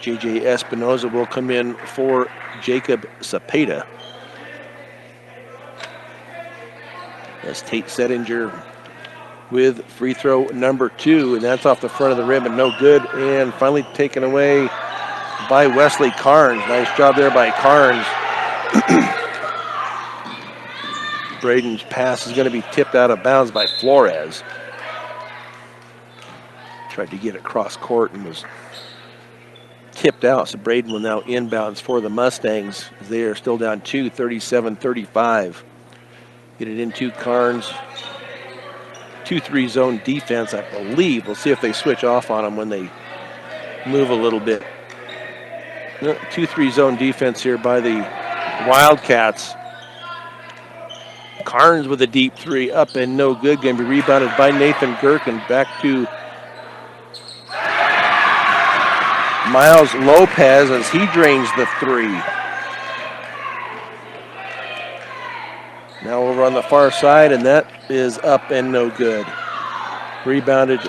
J.J. Espinoza will come in for Jacob Cepeda. That's Tate Settinger with free throw number 2, and that's off the front of the rim and no good. And finally taken away by Wesley Carnes. Nice job there by Carnes. Braden's pass is going to be tipped out of bounds by Flores. Tried to get it cross court and was tipped out, so Braden will now inbounds for the Mustangs. They are still down 2, 37-35. Get it into Carnes. 2-3 zone defense, I believe. We'll see if they switch off on them when they move a little bit. 2-3 zone defense here by the Wildcats. Carnes with a deep 3, up and no good. Going to be rebounded by Nathan Gherkin. Back to Miles Lopez as he drains the 3. Now over on the far side, and that is up and no good. Rebounded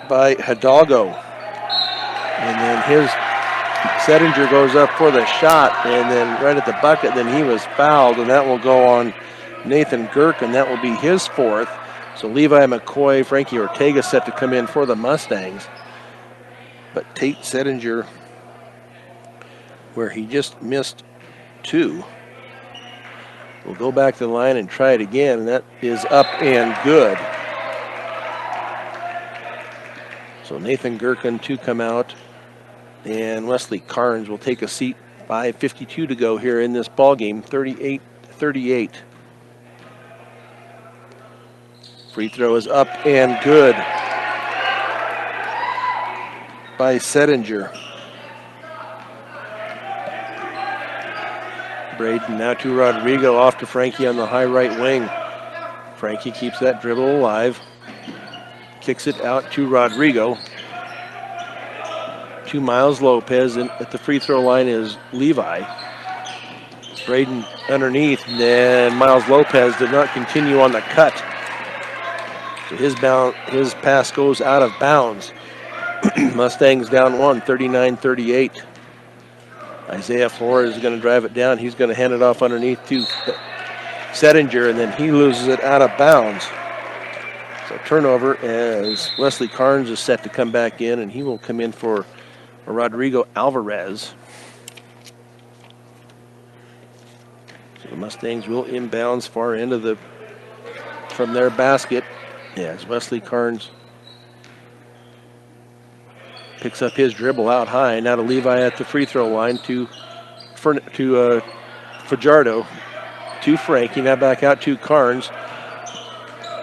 by Hidalgo. And then his Settinger goes up for the shot, and then right at the bucket, then he was fouled, and that will go on Nathan Gherkin. That will be his 4th. So Levi McCoy, Frankie Ortega set to come in for the Mustangs. But Tate Settinger, where he just missed 2, will go back to the line and try it again, and that is up and good. So Nathan Gherkin to come out And Wesley Carnes will take a seat. 5:52 to go here in this ball game. 38-38. Free throw is up and good by Settinger. Braden now to Rodrigo, off to Frankie on the high right wing. Frankie keeps that dribble alive. Kicks it out to Rodrigo. To Miles Lopez, and at the free throw line is Levi. Braden underneath, and then Miles Lopez did not continue on the cut. So his pass goes out of bounds. Mustangs down one, 39-38. Isaiah Flores is going to drive it down. He's going to hand it off underneath to Settinger, and then he loses it out of bounds. So turnover as Wesley Carnes is set to come back in, and he will come in for Rodrigo Alvarez. So the Mustangs will inbounds far end of from their basket. As Wesley Carnes picks up his dribble out high. Now to Levi at the free throw line to Fajardo. To Frankie. Now back out to Carnes.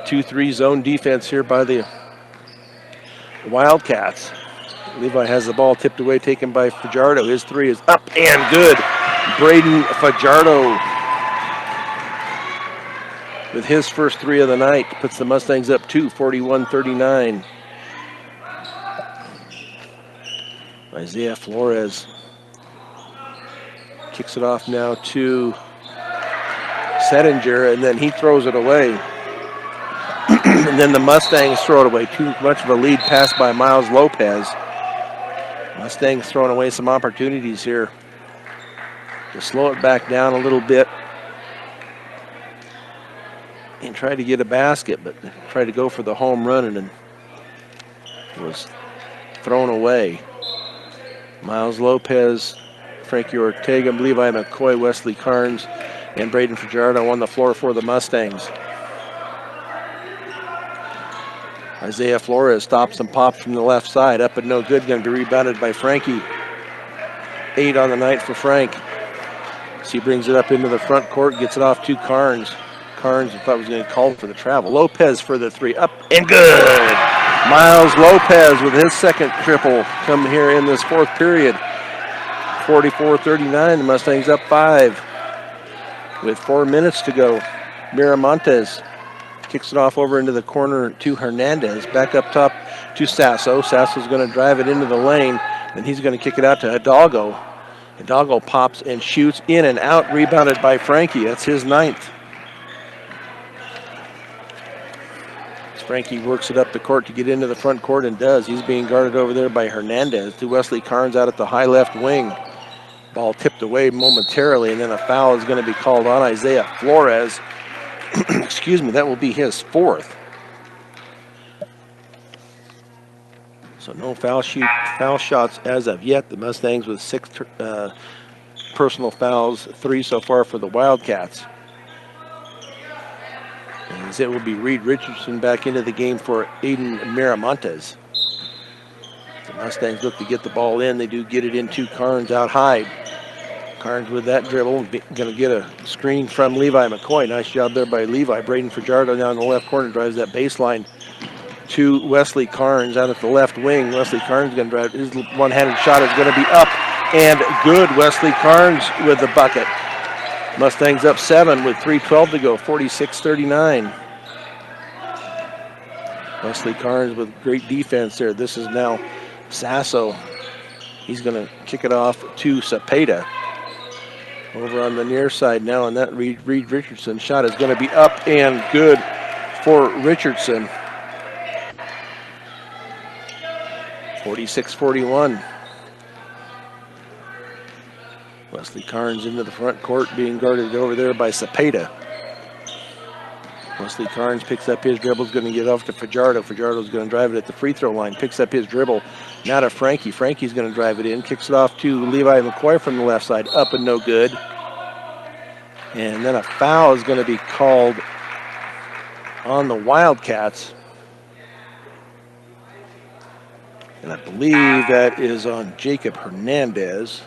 2-3 zone defense here by the Wildcats. Levi has the ball tipped away, taken by Fajardo. His three is up and good. Braden Fajardo with his first three of the night puts the Mustangs up 41-39. Isaiah Flores kicks it off now to Settinger, and then he throws it away. And then the Mustangs throw it away. Too much of a lead pass by Miles Lopez. Mustangs throwing away some opportunities here to slow it back down a little bit and try to get a basket, but try to go for the home run, and then it was thrown away. Miles Lopez, Frankie Ortega, Levi McCoy, Wesley Carnes, and Braden Fajardo on the floor for the Mustangs. Isaiah Flores stops and pops from the left side. Up and no good. Going to be rebounded by Frankie. 8 on the night for Frank. So he brings it up into the front court, gets it off to Carnes. Carnes, I thought was going to call for the travel. Lopez for the three. Up and good. Miles Lopez with his second triple come here in this fourth period. 44-39. The Mustangs up 5 with 4 minutes to go. Miramontes kicks it off over into the corner to Hernandez. Back up top to Sasso. Sasso's going to drive it into the lane, and he's going to kick it out to Hidalgo. Hidalgo pops and shoots in and out, rebounded by Frankie. That's his 9th. As Frankie works it up the court to get into the front court and does. He's being guarded over there by Hernandez. To Wesley Carnes out at the high left wing. Ball tipped away momentarily, and then a foul is going to be called on Isaiah Flores. Excuse me, that will be his 4th. So no foul shots as of yet. The Mustangs with 6 personal fouls, 3 so far for the Wildcats. As it will be Reed Richardson back into the game for Aiden Miramontes. The Mustangs look to get the ball in. They do get it into Carnes out high. Carnes with that dribble, going to get a screen from Levi McCoy. Nice job there by Levi. Braden Fajardo down in the left corner drives that baseline to Wesley Carnes out at the left wing. Wesley Carnes going to drive. His one-handed shot is going to be up and good. Wesley Carnes with the bucket. Mustangs up 7 with 3:12 to go, 46-39. Wesley Carnes with great defense there. This is now Sasso. He's going to kick it off to Cepeda. Over on the near side now, and that Reed Richardson shot is going to be up and good for Richardson. 46-41. Wesley Carnes into the front court, being guarded over there by Cepeda. Wesley Carnes picks up his dribble, is going to get off to Fajardo. Fajardo's going to drive it at the free throw line, picks up his dribble. Now to Frankie. Frankie's going to drive it in, kicks it off to Levi McCoy from the left side, up and no good. And then a foul is going to be called on the Wildcats. And I believe that is on Jacob Hernandez.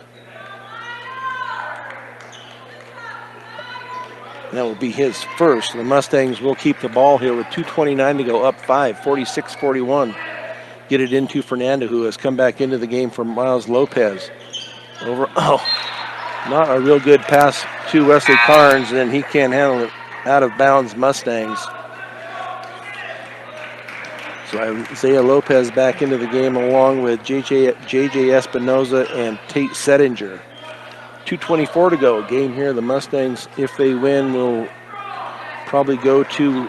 And that will be his first. The Mustangs will keep the ball here with 2:29 to go, up 5, 46-41. Get it into Fernando, who has come back into the game for Miles Lopez. Over, not a real good pass to Wesley Carnes, and he can't handle it. Out of bounds Mustangs. So Isaiah Lopez back into the game along with JJ Espinoza and Tate Settinger. 2:24 to go. Game here. The Mustangs, if they win, will probably go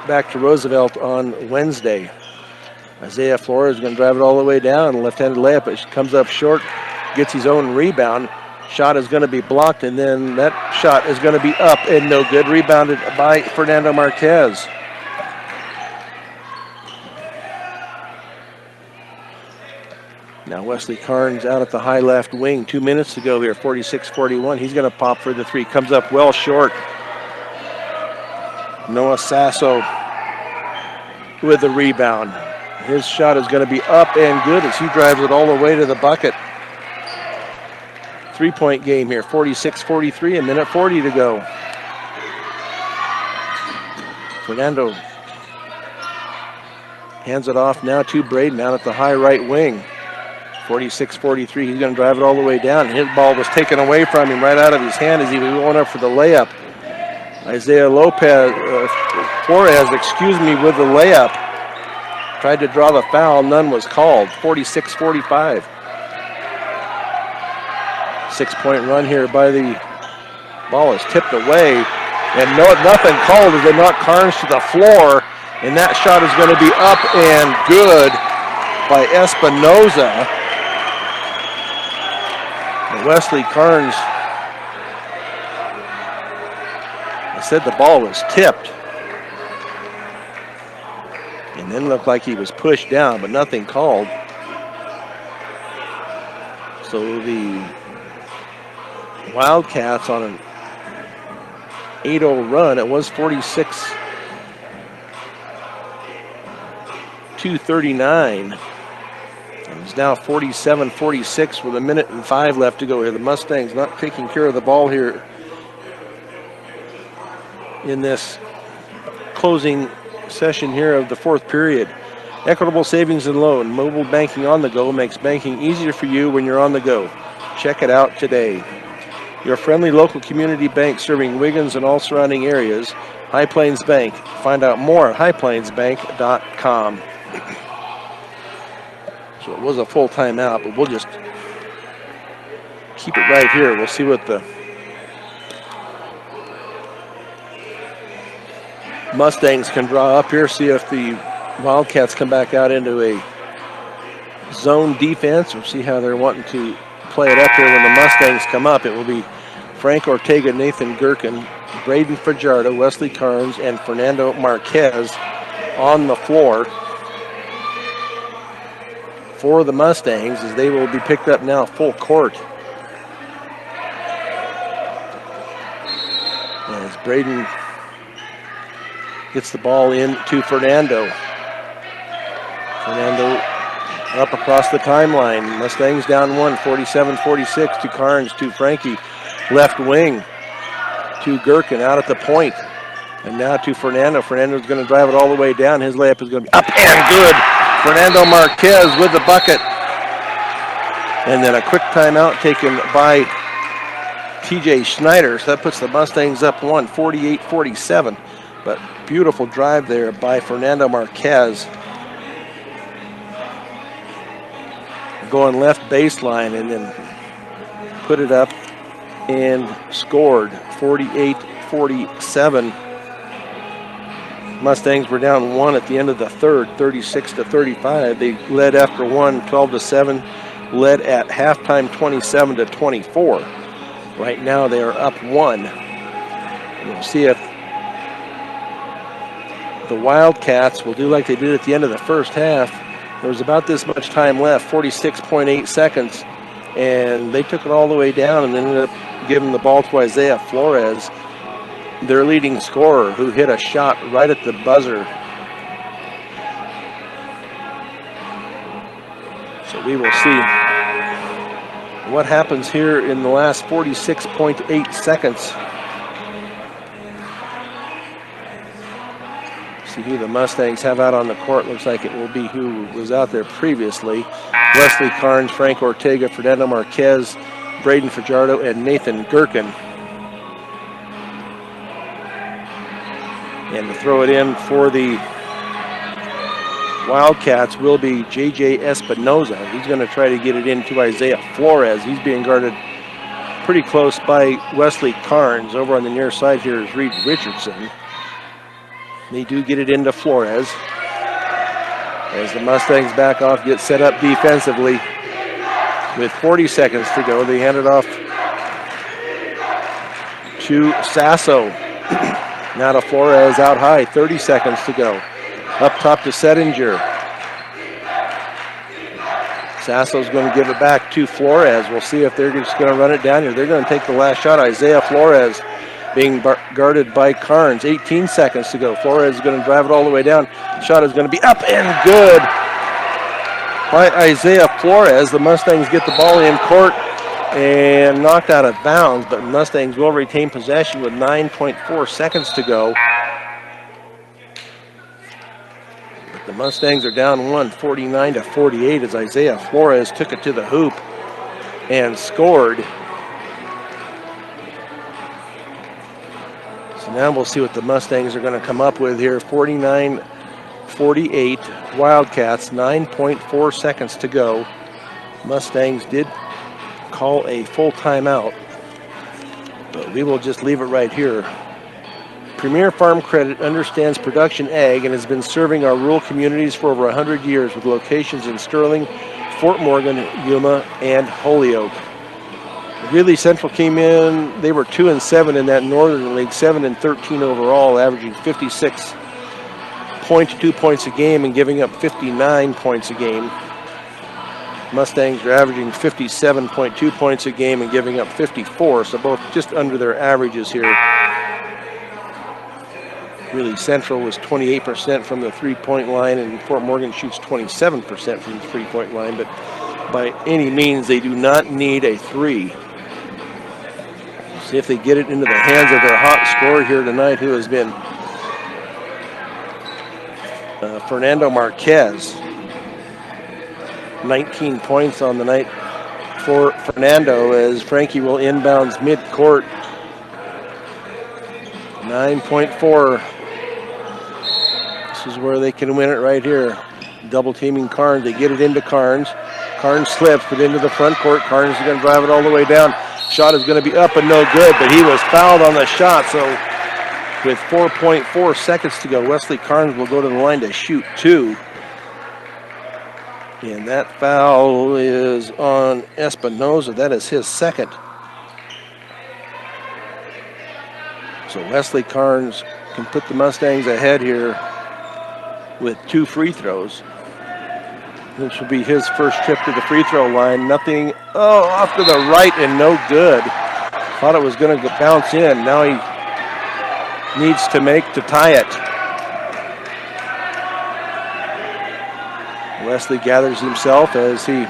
back to Roosevelt on Wednesday. Isaiah Flores is going to drive it all the way down. Left-handed layup. It comes up short. Gets his own rebound. Shot is going to be blocked, and then that shot is going to be up and no good. Rebounded by Fernando Marquez. Now Wesley Carnes out at the high left wing. 2 minutes to go here, 46-41. He's going to pop for the three. Comes up well short. Noah Sasso with the rebound. His shot is going to be up and good as he drives it all the way to the bucket. 3-point game here, 46-43, a minute 40 to go. Fernando hands it off now to Braden out at the high right wing. 46-43, he's going to drive it all the way down. His ball was taken away from him right out of his hand as he was going up for the layup. Isaiah Flores, with the layup. Tried to draw the foul, none was called. 46-45. 6-point run here by the ball is tipped away. And nothing called as they knock Carnes to the floor. And that shot is going to be up and good by Espinoza. Wesley Carnes, I said the ball was tipped. And then looked like he was pushed down, but nothing called. So the Wildcats on an 8-0 run. It was 46-39. It's now 47-46 with 1:05 left to go here. The Mustangs not taking care of the ball here in this closing session here of the fourth period. Equitable Savings and Loan. Mobile banking on the go makes banking easier for you when you're on the go. Check it out today. Your friendly local community bank serving Wiggins and all surrounding areas. High Plains Bank. Find out more at highplainsbank.com. So it was a full timeout, but we'll just keep it right here. We'll see what the Mustangs can draw up here. See if the Wildcats come back out into a zone defense. We'll see how they're wanting to play it up here when the Mustangs come up. It will be Frank Ortega, Nathan Gherkin, Braden Fajardo, Wesley Carnes, and Fernando Marquez on the floor for the Mustangs as they will be picked up now full court. As Braden gets the ball in to Fernando. Fernando up across the timeline. Mustangs down one, 47-46 to Carnes, to Frankie. Left wing to Gherkin out at the point. And now to Fernando. Fernando's going to drive it all the way down. His layup is going to be up and good. Fernando Marquez with the bucket. And then a quick timeout taken by TJ Schneider. So that puts the Mustangs up one, 48-47. But beautiful drive there by Fernando Marquez. Going left baseline and then put it up and scored 48-47. Mustangs were down one at the end of the third, 36-35. They led after one, 12-7. Led at halftime, 27-24. Right now they are up one. And we'll see if the Wildcats will do like they did at the end of the first half. There was about this much time left, 46.8 seconds, and they took it all the way down and ended up giving the ball to Isaiah Flores, their leading scorer, who hit a shot right at the buzzer. So we will see what happens here in the last 46.8 seconds. See who the Mustangs have out on the court. Looks like it will be who was out there previously. Wesley Carnes, Frank Ortega, Fernando Marquez, Braden Fajardo, and Nathan Gherkin. And to throw it in for the Wildcats will be J.J. Espinoza. He's going to try to get it into Isaiah Flores. He's being guarded pretty close by Wesley Carnes. Over on the near side here is Reed Richardson. They do get it into Flores. As the Mustangs back off, get set up defensively. With 40 seconds to go, they hand it off to Sasso. Now to Flores out high, 30 seconds to go. Up top to Settinger. Sasso's going to give it back to Flores. We'll see if they're just going to run it down here. They're going to take the last shot. Isaiah Flores being guarded by Carnes. 18 seconds to go. Flores is going to drive it all the way down. Shot is going to be up and good by Isaiah Flores. The Mustangs get the ball in court and knocked out of bounds, but Mustangs will retain possession with 9.4 seconds to go. The Mustangs are down one, 49-48, as Isaiah Flores took it to the hoop and scored. So now we'll see what the Mustangs are going to come up with here. 49-48 Wildcats, 9.4 seconds to go. Mustangs did call a full timeout, but we will just leave it right here. Premier Farm Credit understands production ag and has been serving our rural communities for over 100 years with locations in Sterling, Fort Morgan, Yuma, and Holyoke. Greeley Central came in, they were 2-7 in that Northern League, 7-13 overall, averaging 56.2 points a game and giving up 59 points a game. Mustangs are averaging 57.2 points a game and giving up 54, so both just under their averages here. Greeley Central was 28% from the three-point line, and Fort Morgan shoots 27% from the three-point line, but by any means they do not need a three. See if they get it into the hands of their hot scorer here tonight, who has been Fernando Marquez. 19 points on the night for Fernando, as Frankie will inbounds mid-court. 9.4. This is where they can win it right here. Double teaming Carnes. They get it into Carnes. Carnes slips, but into the front court. Carnes is going to drive it all the way down. Shot is going to be up and no good, but he was fouled on the shot. So with 4.4 seconds to go, Wesley Carnes will go to the line to shoot two. And that foul is on Espinoza. That is his second. So Wesley Carnes can put the Mustangs ahead here with two free throws. This will be his first trip to the free throw line. Nothing, off to the right and no good. Thought it was going to bounce in. Now he needs to make to tie it. Wesley gathers himself as he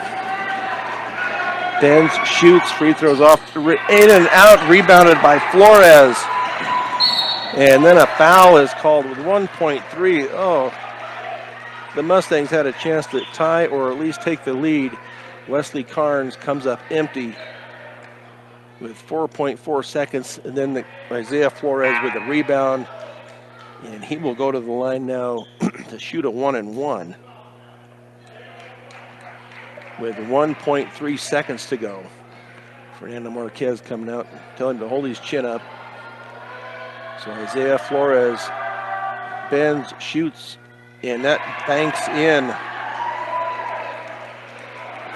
bends, shoots, free throws off, in and out, rebounded by Flores. And then a foul is called with 1.3. The Mustangs had a chance to tie or at least take the lead. Wesley Carnes comes up empty with 4.4 seconds, and then Isaiah Flores with a rebound, and he will go to the line now to shoot a 1-and-1 with 1.3 seconds to go. Fernando Marquez coming out, telling him to hold his chin up. So Isaiah Flores bends, shoots, and that banks in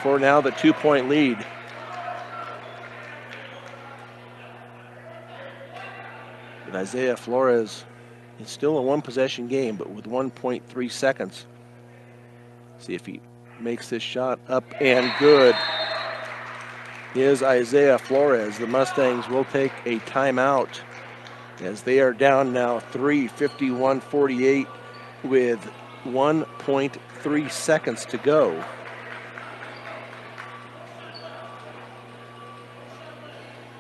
for now the 2-point lead. But Isaiah Flores, it's still a one-possession game, but with 1.3 seconds. See if he makes this shot up and good. Is Isaiah Flores. The Mustangs will take a timeout as they are down now 51-48 with 1.3 seconds to go.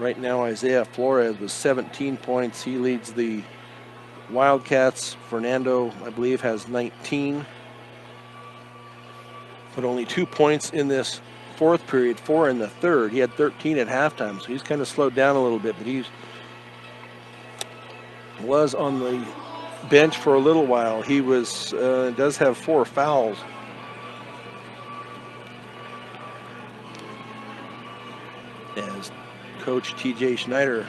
Right now, Isaiah Flores with 17 points. He leads the Wildcats. Fernando, I believe, has 19. But only 2 points in this fourth period, 4 in the third. He had 13 at halftime, so he's kind of slowed down a little bit, but he was on the bench for a little while. He does have 4 fouls. As Coach TJ Schneider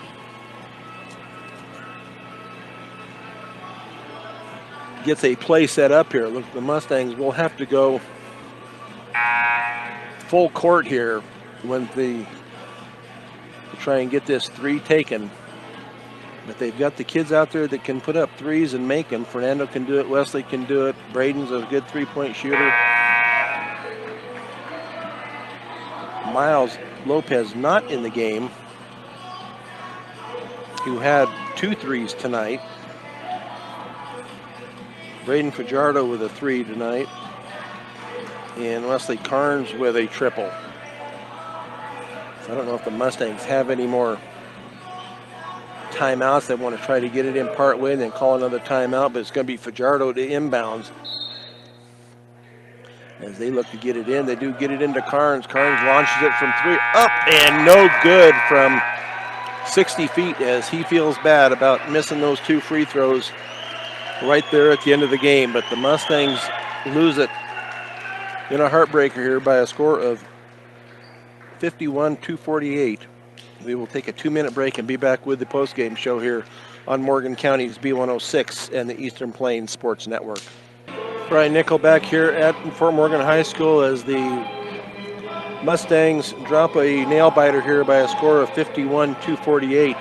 gets a play set up here. Look, the Mustangs will have to go full court here to try and get this 3 taken. But they've got the kids out there that can put up threes and make them. Fernando can do it. Wesley can do it. Braden's a good 3-point shooter. Miles Lopez not in the game, who had 2 threes tonight. Braden Fajardo with a 3 tonight. And Wesley Carnes with a triple. So I don't know if the Mustangs have any more timeouts. They want to try to get it in part way and then call another timeout, but it's going to be Fajardo to inbounds. As they look to get it in, they do get it into Carnes. Carnes launches it from 3, up and no good from 60 feet, as he feels bad about missing those 2 free throws right there at the end of the game. But the Mustangs lose it in a heartbreaker here by a score of 51-48. We will take a 2-minute break and be back with the postgame show here on Morgan County's B106 and the Eastern Plains Sports Network. Brian Nickel back here at Fort Morgan High School as the Mustangs drop a nail-biter here by a score of 51-48.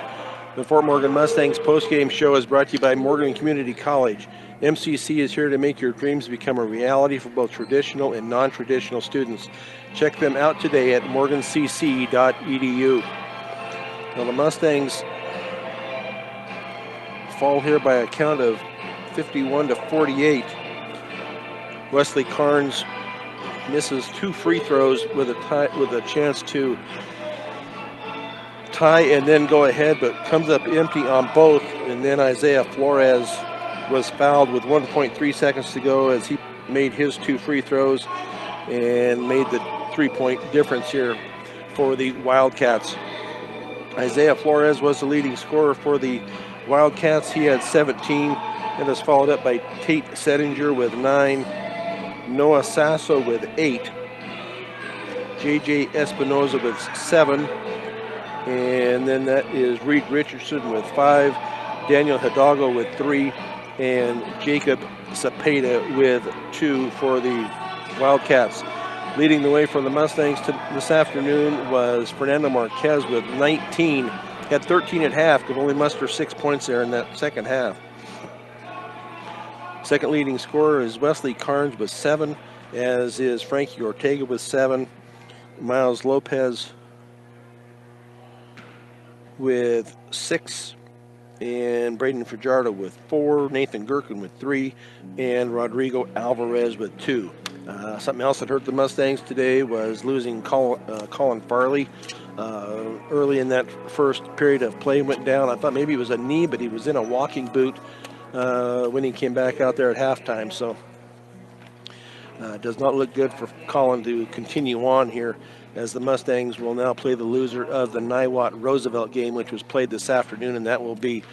The Fort Morgan Mustangs postgame show is brought to you by Morgan Community College. MCC is here to make your dreams become a reality for both traditional and non-traditional students. Check them out today at morgancc.edu. Now the Mustangs fall here by a count of 51-48. Wesley Carnes misses 2 free throws with a chance to tie and then go ahead, but comes up empty on both. And then Isaiah Flores was fouled with 1.3 seconds to go as he made his 2 free throws and made the 3-point difference here for the Wildcats. Isaiah Flores was the leading scorer for the Wildcats. He had 17 and is followed up by Tate Settinger with 9, Noah Sasso with 8, JJ Espinoza with 7, and then that is Reed Richardson with 5, Daniel Hidalgo with 3, and Jacob Cepeda with 2 for the Wildcats. Leading the way for the Mustangs this afternoon was Fernando Marquez with 19. Had 13 at half, could only muster 6 points there in that second half. Second leading scorer is Wesley Carnes with 7, as is Frankie Ortega with 7. Miles Lopez with 6, and Braden Fajardo with 4, Nathan Gherkin with 3, and Rodrigo Alvarez with 2. Something else that hurt the Mustangs today was losing Colin Farley. Early in that first period of play went down. I thought maybe it was a knee, but he was in a walking boot when he came back out there at halftime. So it does not look good for Colin to continue on here, as the Mustangs will now play the loser of the Niwot-Roosevelt game, which was played this afternoon, and that will be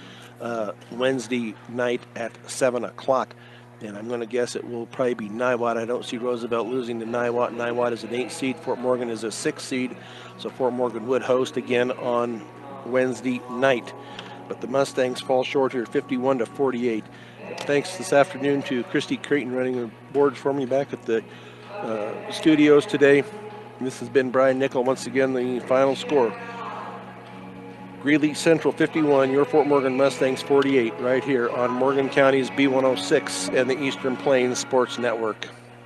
Wednesday night at 7 o'clock. And I'm going to guess it will probably be Niwot. I don't see Roosevelt losing to Niwot. Niwot is an 8 seed. Fort Morgan is a 6 seed. So Fort Morgan would host again on Wednesday night. But the Mustangs fall short here, 51-48. Thanks this afternoon to Christy Creighton running the boards for me back at the studios today. This has been Brian Nickel. Once again, the final score: Greeley Central 51, your Fort Morgan Mustangs 48, right here on Morgan County's B106 and the Eastern Plains Sports Network.